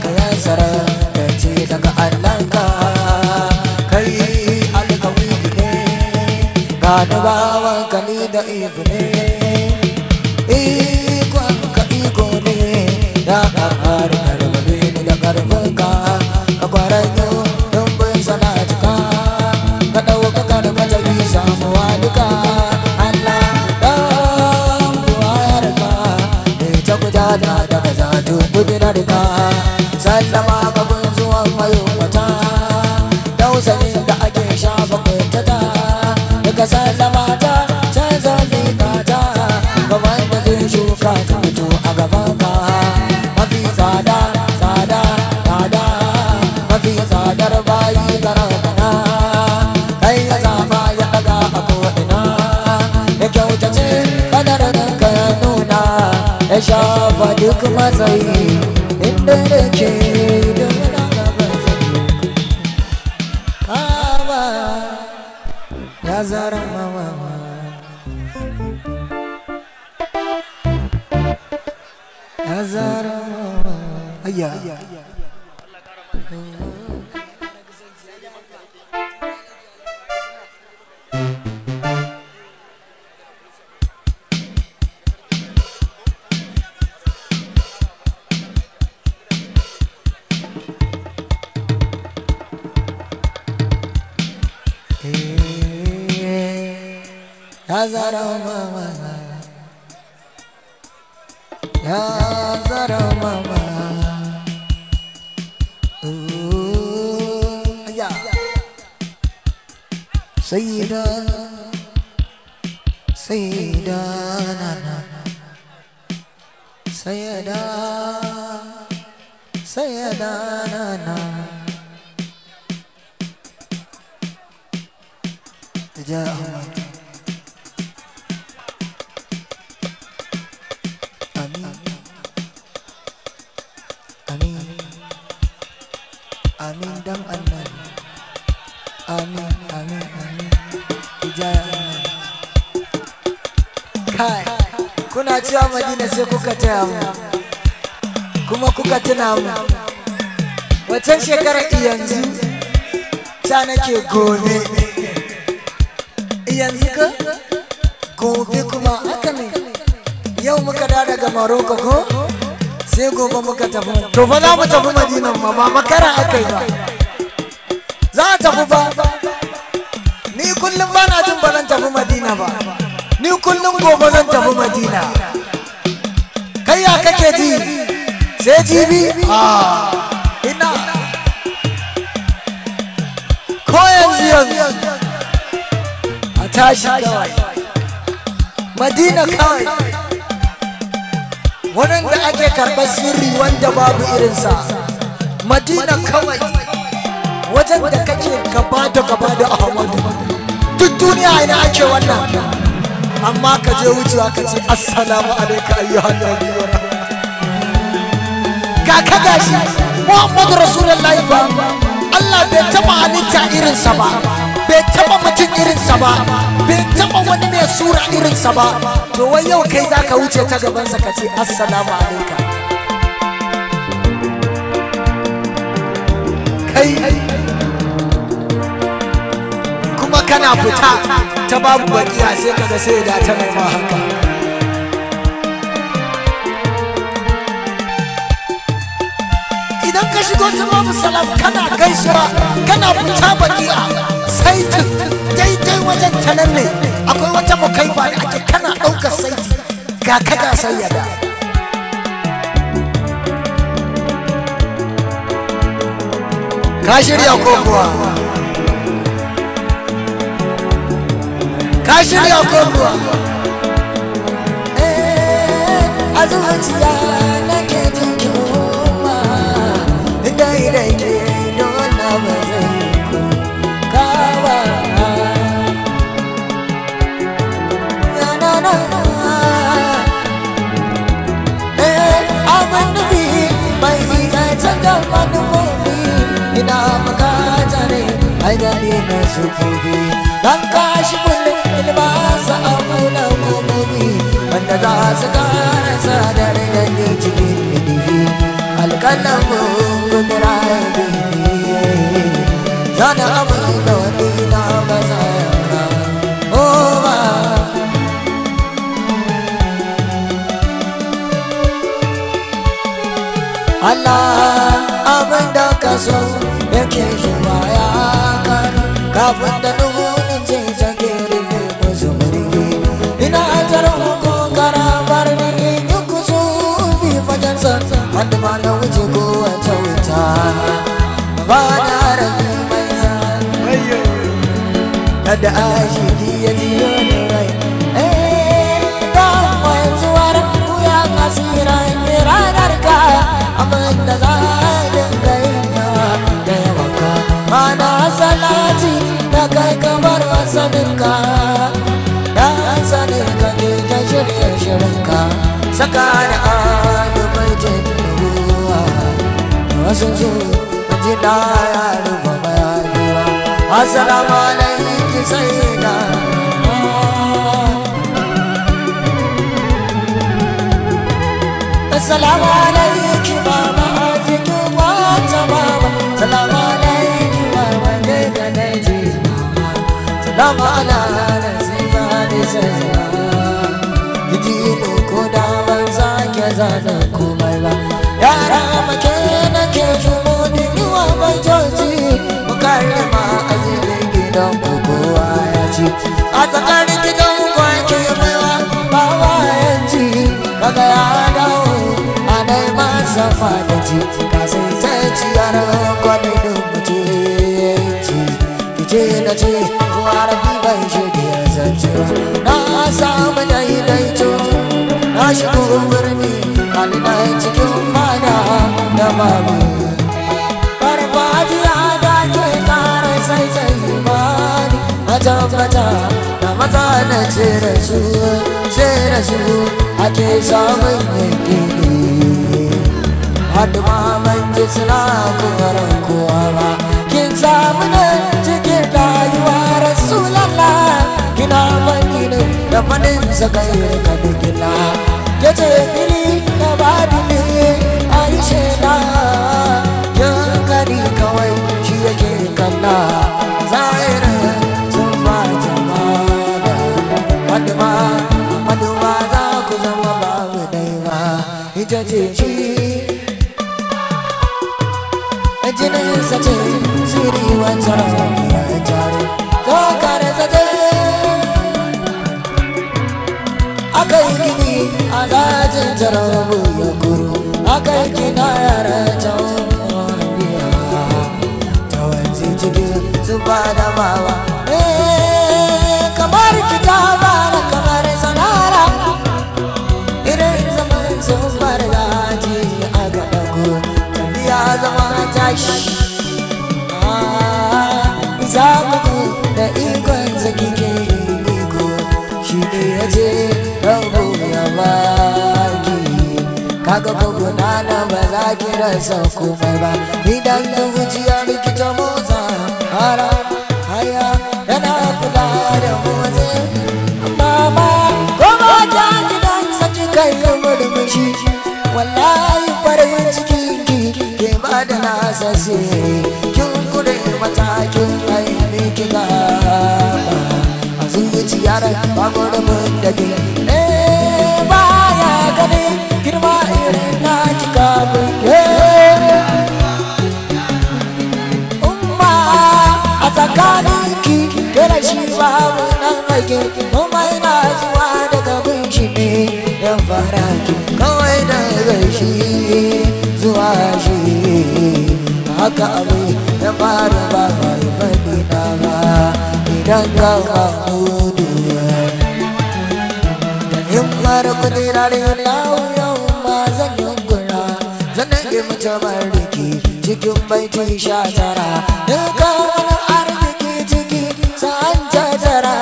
ka yansara ka ce daga allanka kai alkawi ne ga da bawan ka ni da ifu ne ikon ka iko ne ya kakar karfafe ni da karfinka ka kwaranyo dumbin sanatika ka ɗauka karfata yi samuwa duka Allah ɗan buwayarka ne ta gudana daga zato gudunarka sallama gaban zuwan mayuwata dausayin da ake shafa kwantata daga sallama ta canza zikata gaban da zai shuka ta fito a gabanka mafi tsada tsada tsada mafi tsadar bayi garabana kai ya zama ya daga a ko'ina ya kyautace kadarin ka ya nuna ya shafa duk matsayi inda da ke duna gaban zai kama ya zara mama ya zara mama ayya Zara mama, ya Zara mama, ya Sayyida, Sayyida Nana, Sayyida, Sayyida Nana, Ya Allah. Amin dan annabi amin amin amin hijaya kai kuna cewa Madina sai kuka taya mu kuma kuka tuna mu wacan shekarar yanzu ta nake gobe yanzu ka gobe kuma haka ne yau muka da daga Morocco ko sai gobe muka tafi to fa za mu tafi Madina ma ba makara akai ba za a tafi ba ni kullum ba na jin ba zan tafi Madina ba ni kullum gobe zan tafi Madina kai ya kake ji sai jibi ina ko yanzu a tashi kawai Madina kawai waɗanda ake karɓar sirri wanda babu irinsa Madina kawai wajen da kake gaba da Ahmadu duk duniya ina ake wannan amma ka je wucewa ka ce assalamu alaika ayyuhan nabi ga ka gashi Muhammadu Rasulullahi ba Allah bai taɓa halitta irinsa ba bai taɓa mutum irinsa ba bai taɓa wani mai sura irinsa ba to wai yau kai za ka wuce ta gabansa ka ce assalamu alaika kai kuma kana fita ta babu bakiya sai kaga sai da ta mai ma haka idan ka shigo ta babu salam kana gaisuwa kana fita bakiya saiti daidai wajen ta nan ne akwai wata mukaifa da ake kana ɗaukar saiti ga kada sayyada ka shirya ko kuwa ka shirya ko kuwa a zuciya nake jin kuma dai ke dole ba zai kawa abin nufi bai iya canza manufofi ina bukata ne a haidari na sufufi dan kashi kullum ilbasa abu na mummuni wanda za su karasa da rinani cikin bidifi alƙalamin gudura bibi zana abu da wani na baza yanka ba Allah abin da ka so yake zuwa ya karu kafin da nuhunin ce take rufe musu murfi ina tarin ko karamar ni in yi kusu fi fajensa wanda ba na wuce ko wata wuta ba na rafi mai zai kada ashiki ya jiyo da rai ta mai zuwar kuya kasira ranar ka abin da za a dinga yi da yawanka mana salati da kai kamar wasaninka da saninka ke ta shirye shirinka saka da alimai jinnuwa wasu su ji da ya rufa mayafiwa assalamu alaiki sai da assalamu alaiki mama azikin wata mama salamu alaiki mama ne da naiji mama salamu ala nasiba da sai gidi ne ko da ban sake zana komai ba yara make nake zumo da yiwa baitoci mukarrama azikin gidan kowa ya ci a tsakanin gidan kwanke maiwa ba wayanci kaga ya dawo anai masa fadaci ka sai sai ciyar kwanin mutunci kice na ce warabi ban shige zance na samu daidaito na shigo birni halina cikin fada da babu farfajiya da ke kare sai sai imani a tabbata da maza na ce da su sai da su ake samun yanki hadu maman ji suna kuwarar kowa ba kin samu ne cikin rayuwa rasulallah kina bani ne da fadin sakayar ka bigila ya ce fili da babu ne a yi shaida yan gari kawai shi yake kalla zahirin sun ba jama'a wadu ma za ku zama babu dai ba ita ce shi jinin sace siri wancan ya jaro to kare sace aka yi gini a zajin jarabu ya kuro aka yi kina yara tawabiya ta wanzu cikin zuba da bawa kamar kitaba da kamar sanara irin zaman zubar daji a gaɗa ko tafiya zama tashi zaɓu da ikon zaki ke iko shi ne ya ce rabu ya baki kaga koguna na ba za ki rasa komai ba idan zuciya rikita motsa hara haya yana kula da motsi mama goma ta gidan saki kai ya murmushi wallahi farin cikin ki ke ba da nasa sai kin kure matakin aini ki gaba a zuciyar bagwarmin da ke baya gani girma irin na ki kafin ke umma a tsakanin ki kira shi babu nan rage kuma ina zuwa daga bin shi ne yan fara ki kawai daga shi zuwa shi haka abu ya fara ba mai faɗi na ba idan ka mamudu da himmar kudirarin lauyan ma zan yunkura zan nage mace mariki cikin baiti 19 in ka wani arziki ciki sa'an tattara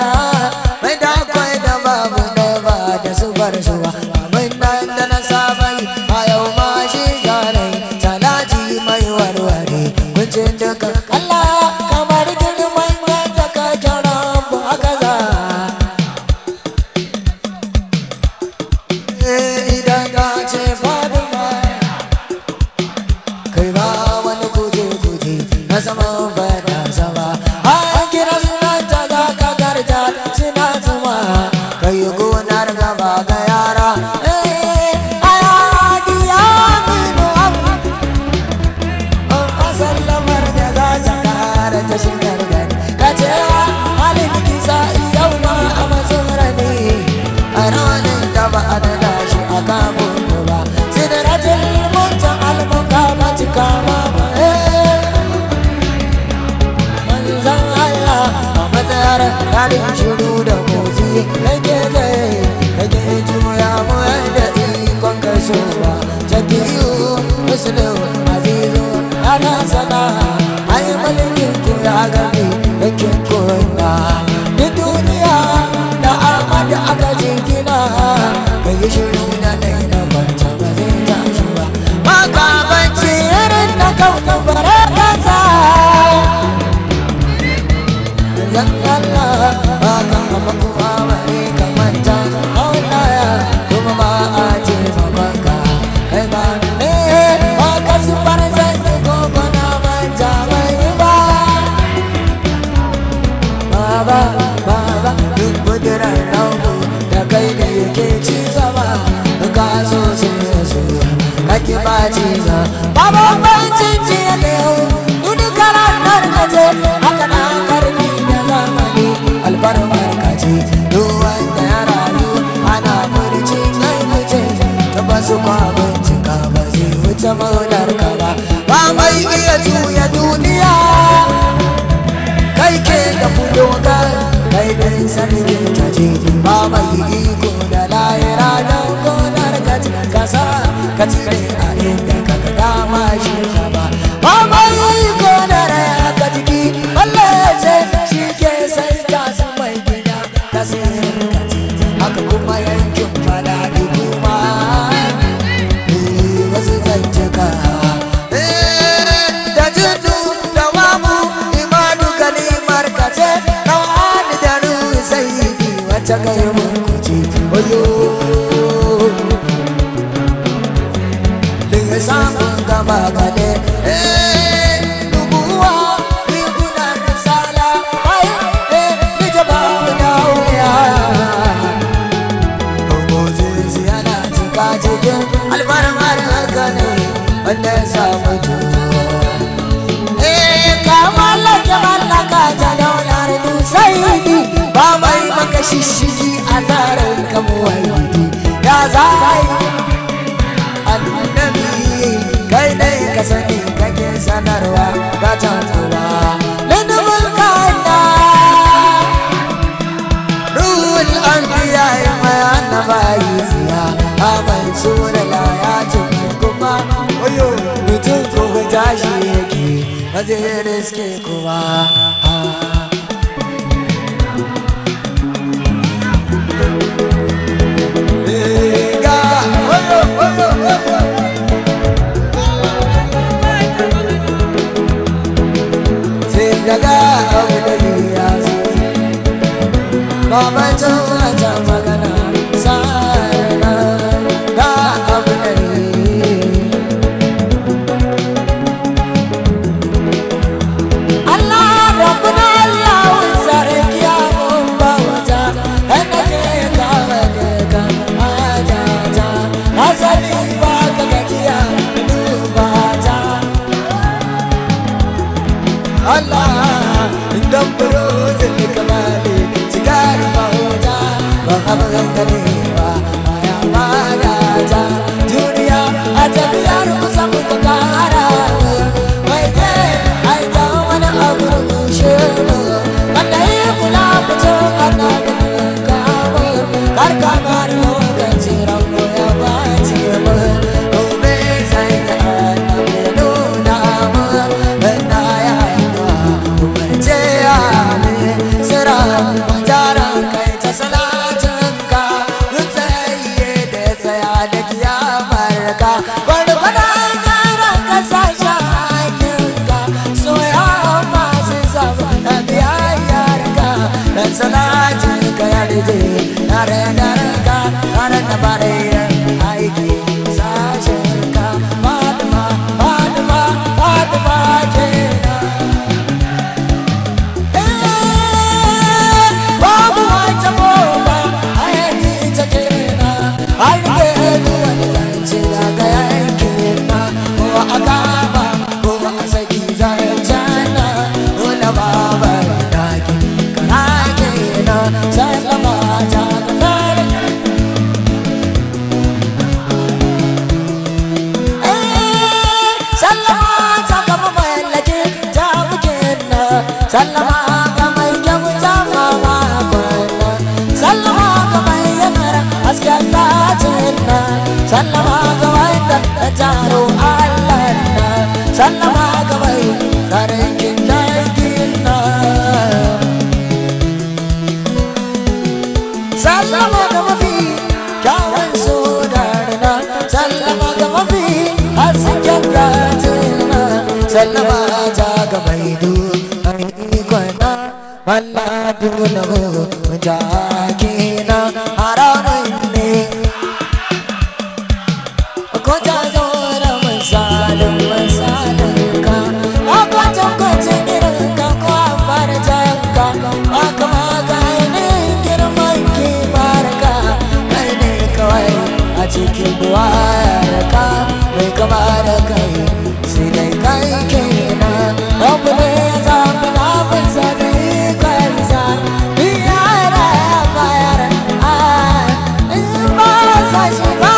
mai dakwai da babu da ba da zubar zuwa abin nan da na sabai a yau ma shi zanai salati mai warware kuncin dukan Allah kamar gini ka so so kake baci za babu bancin jiya da yau duk karanar kaje haka na karfi da zamani alfarmar kaje duk wanda ya rayu ana furci kai wuce ta basu kwa bincika ba zai wuce maular ka ba mai iya juya duniya kai ke da fudoga kai dai sarki taje ba mai iko da lahira don gonar kaci kasa ka cire a inda ka ga dama shi ba mai iko da raya ka jiki balle ce shi ke sai ta su mai gida ka sayar kaci haka kuma yankin maladi kuma wasu zancika da jindu da wamu imanu kalimar kace rawani da ruhu sai wacce kai mun kuce oyo da samun gaba gade dubuwa rigunan risala bayan da jaba da wuya ogozi yana cika cikin albarmar haka ne wanda ya samu ka mallaka ta daular dusai ba mai maka shishigi a tsarin kamuwar ya zai annabi kai dai ka sani kake sanarwa ga tantuwa lindubin kanda ruhul anbiya ya mai annaba yi ziya a mai sura la ya cikin kuma oyo mutum ko tashi yake ba zai riske kuma daga abu da ya zo ba macen wata magana sa'ana ga abu da Allah rabbuna Allah wasare kiyamun bauta hana ke kama da kan ajata asali ba ka gajiya duba ta Allah dan buruzin kamali cigar mauta ba abagan ganewa ya magata duniya a tafiyar kusa muka kara mai ne ai ga wani abu rushe mu wanda ya kula fito kana kama karkamar lokaci rago ya bace mu gobe sai da annabi nuna mu na ya sallama ga mai kyauta mama kwana sallama ga mai yanar hasken latin na sallama ga wanda ta taro Allah na sallama ga mai sarkin dangin na sallama ga mafi kyawun sodar na sallama ga mafi hasken latin na sallama ta ga mai Allah duna mutakina haramun ne ko ta zo da misalin ka akwatan kwacin irin ka ko farjan ka aka maganin girman kimar ka kai ne kawai a cikin gaba da kai sai dai kai kenan rabu ne ya zaɓi zafin sa da ikonsa biyara ya bayar in ba sa shi ba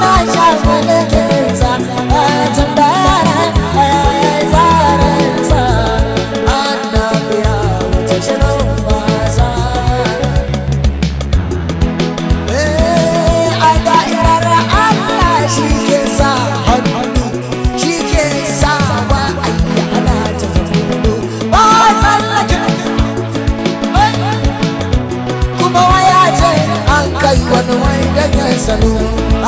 na sha mulkinsa tun da yana zaransa annabi ya wuce shirin wasa a da'irar Allah shi ke sa hannu shi ke sa wa ayyana ta zuwa ba tsallake kuma waya ce an kai wani wai da ya salo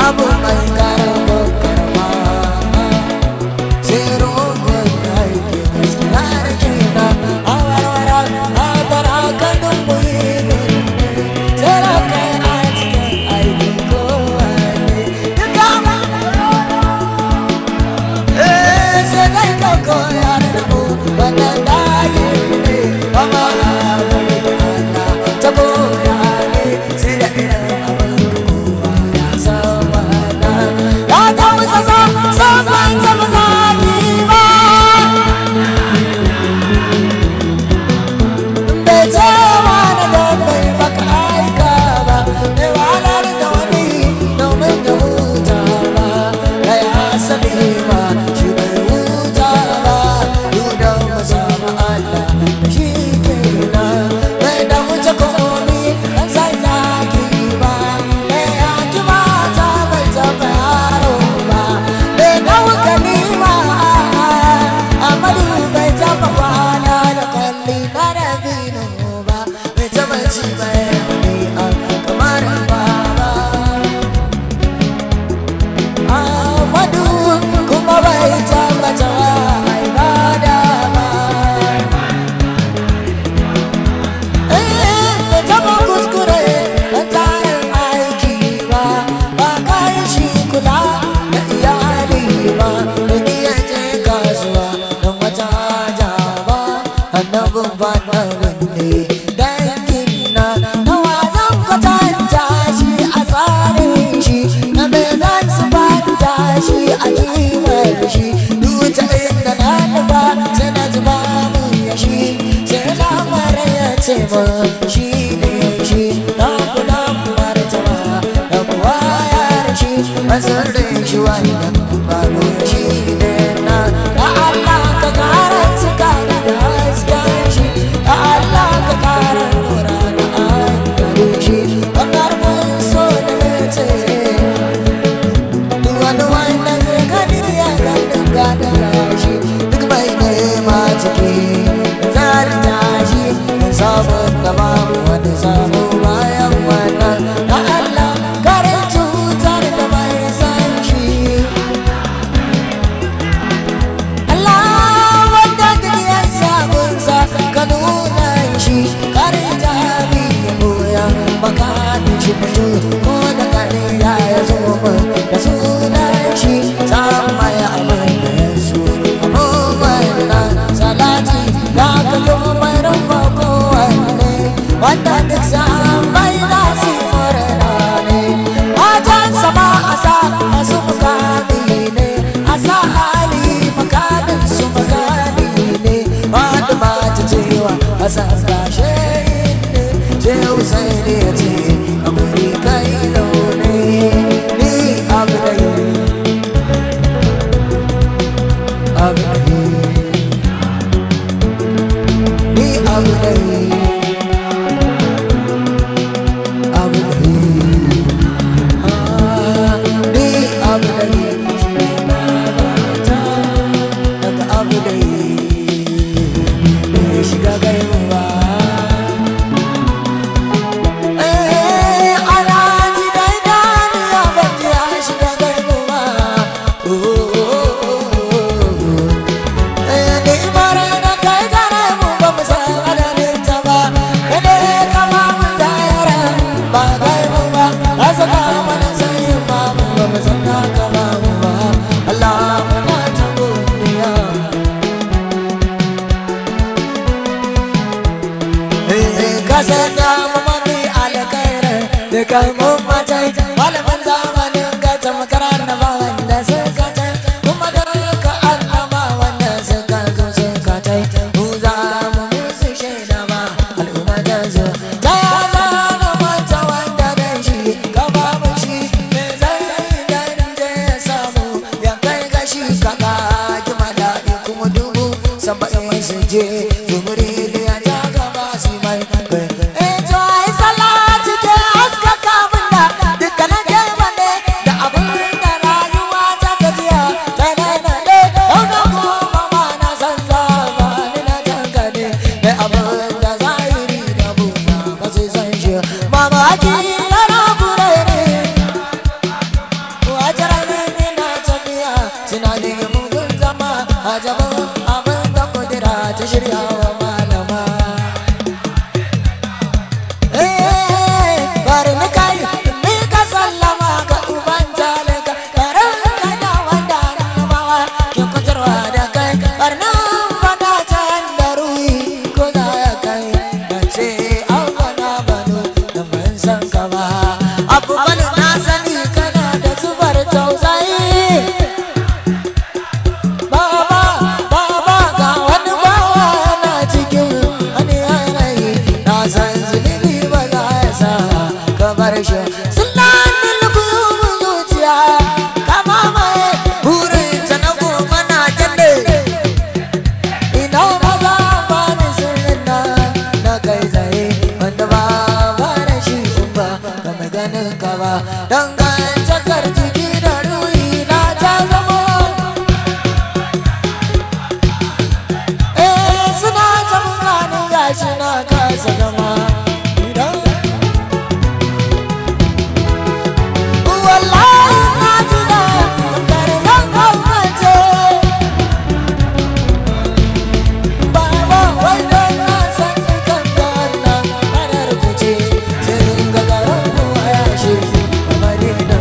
abu mai karama karama sai rogon aiki gaskiya da kina a warwara a tara kanin muhimmin sai da kai a cikin aiki kowane duka sai dai ka koyar da mu wannan dayi ne amma a bari da Allah ta koya ne sai da irin abin kowa ya san wannan ya ta musa sabon zama zaki ba bai ce wani don bai baka aika ba bai walar da wani domin da huta ba da ya sani ba shi bai huta ba yudan masa Allah da shi kenan bai da wuce komi dan sai zaki ba bai yaki mata bai taɓa yaro ba bai dawo ganima Amadu bai taɓa kwana da kwalli na dabino ba bai taɓa ci bai kamar baba Amadu kuma bai taɓa tawa ibada ba bai taɓa kuskure da tarin aiki ba ba kayan shi kula da iyali ba da iya je kasuwa don wata haja ba annabin fadawin ne dangin na nawa zan kwatanta shi a tsarin shi na me zan su fata shi a kimar shi duta inda na nufa sai na zuba mun ya shi sai na mara ya ce ma shi ne shi na kula martaba da kuwa yar shi masarin shi wani ba ya shi ne na da Allah ka kara cika da hasken shi da Allah ka kara nura da ayyar shi a karfin so da mace duk wani wanda zai gani ya ganin gada shi duk mai nema ciki zarta shi sabon gaba dangantakar jiki da ruhi na ta zama suna ta mutane gashi na kasa zama wallahi na tuna tamkar zan haukace baba wai don na san kan gana ranar kuce sai ga garin mu a yashi a Madina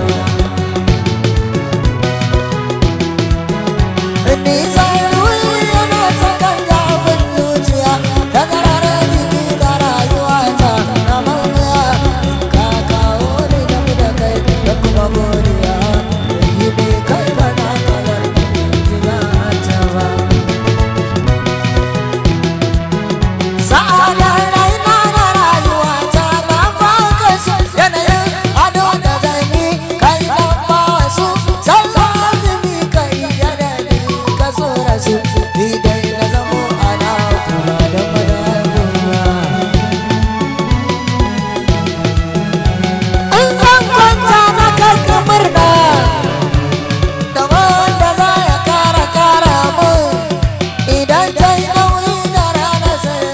ni sai ruhi yana sakan zafin zuciya ta zararar jiki da rayuwata na manya ka kawo ni game da kai da kuma godiya yi bai kai ba na kamar ta ba sa'adar raina na rayuwata na baka su yanayin ado da zani kai dan ba su sallah azumi kai yanayi ka so rasu ni dai na zamo ana tura da madagura in zan kwanta na kanka murna da wanda za ya kara mun idan ta yi nauyi da rana sai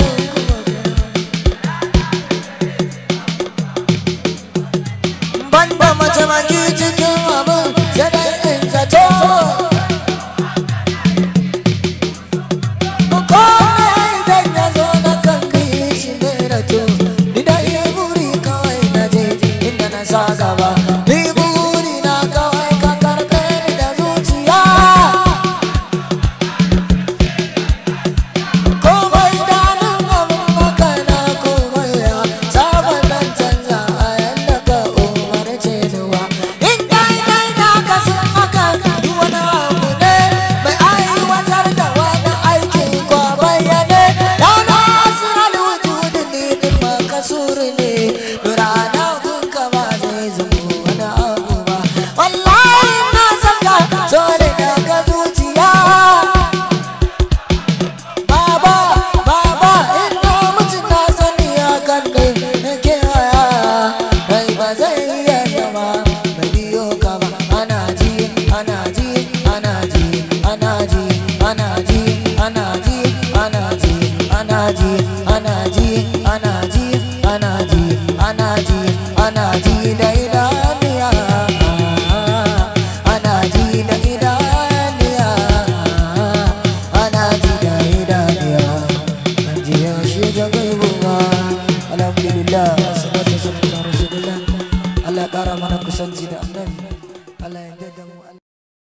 banda mace maki cikin abin sai dai in zato ko me idan ya zo na kan kai shi ne da to ni da yi buri kawai na je inda na sa gaba ni buri na kawai ka karɓe ni da zuciya komai danin abin maka na komai ya sabon dan canza a yanda ka umarce zuwa in dai na kasu maka duk wani abu ne mai aiwatar da wani aiki ko bayyane da na asirar wujudin ni din makasuri ne rana gunka ba zai zama wani abu ba wallahi na saka so da daga zuciya baba ina mutu na sani akan kai nake haya rai ba zai iya zama bai biyo ka ba ana ji ana ji ana ji ana ji ana ji ana ji ana ji ana ji ana ji ana ji ana ji ana ji ana ji da idaniya ana ji da idaniya ana ji da idaniya an ji ya shi da gaibuwa alhamdulillah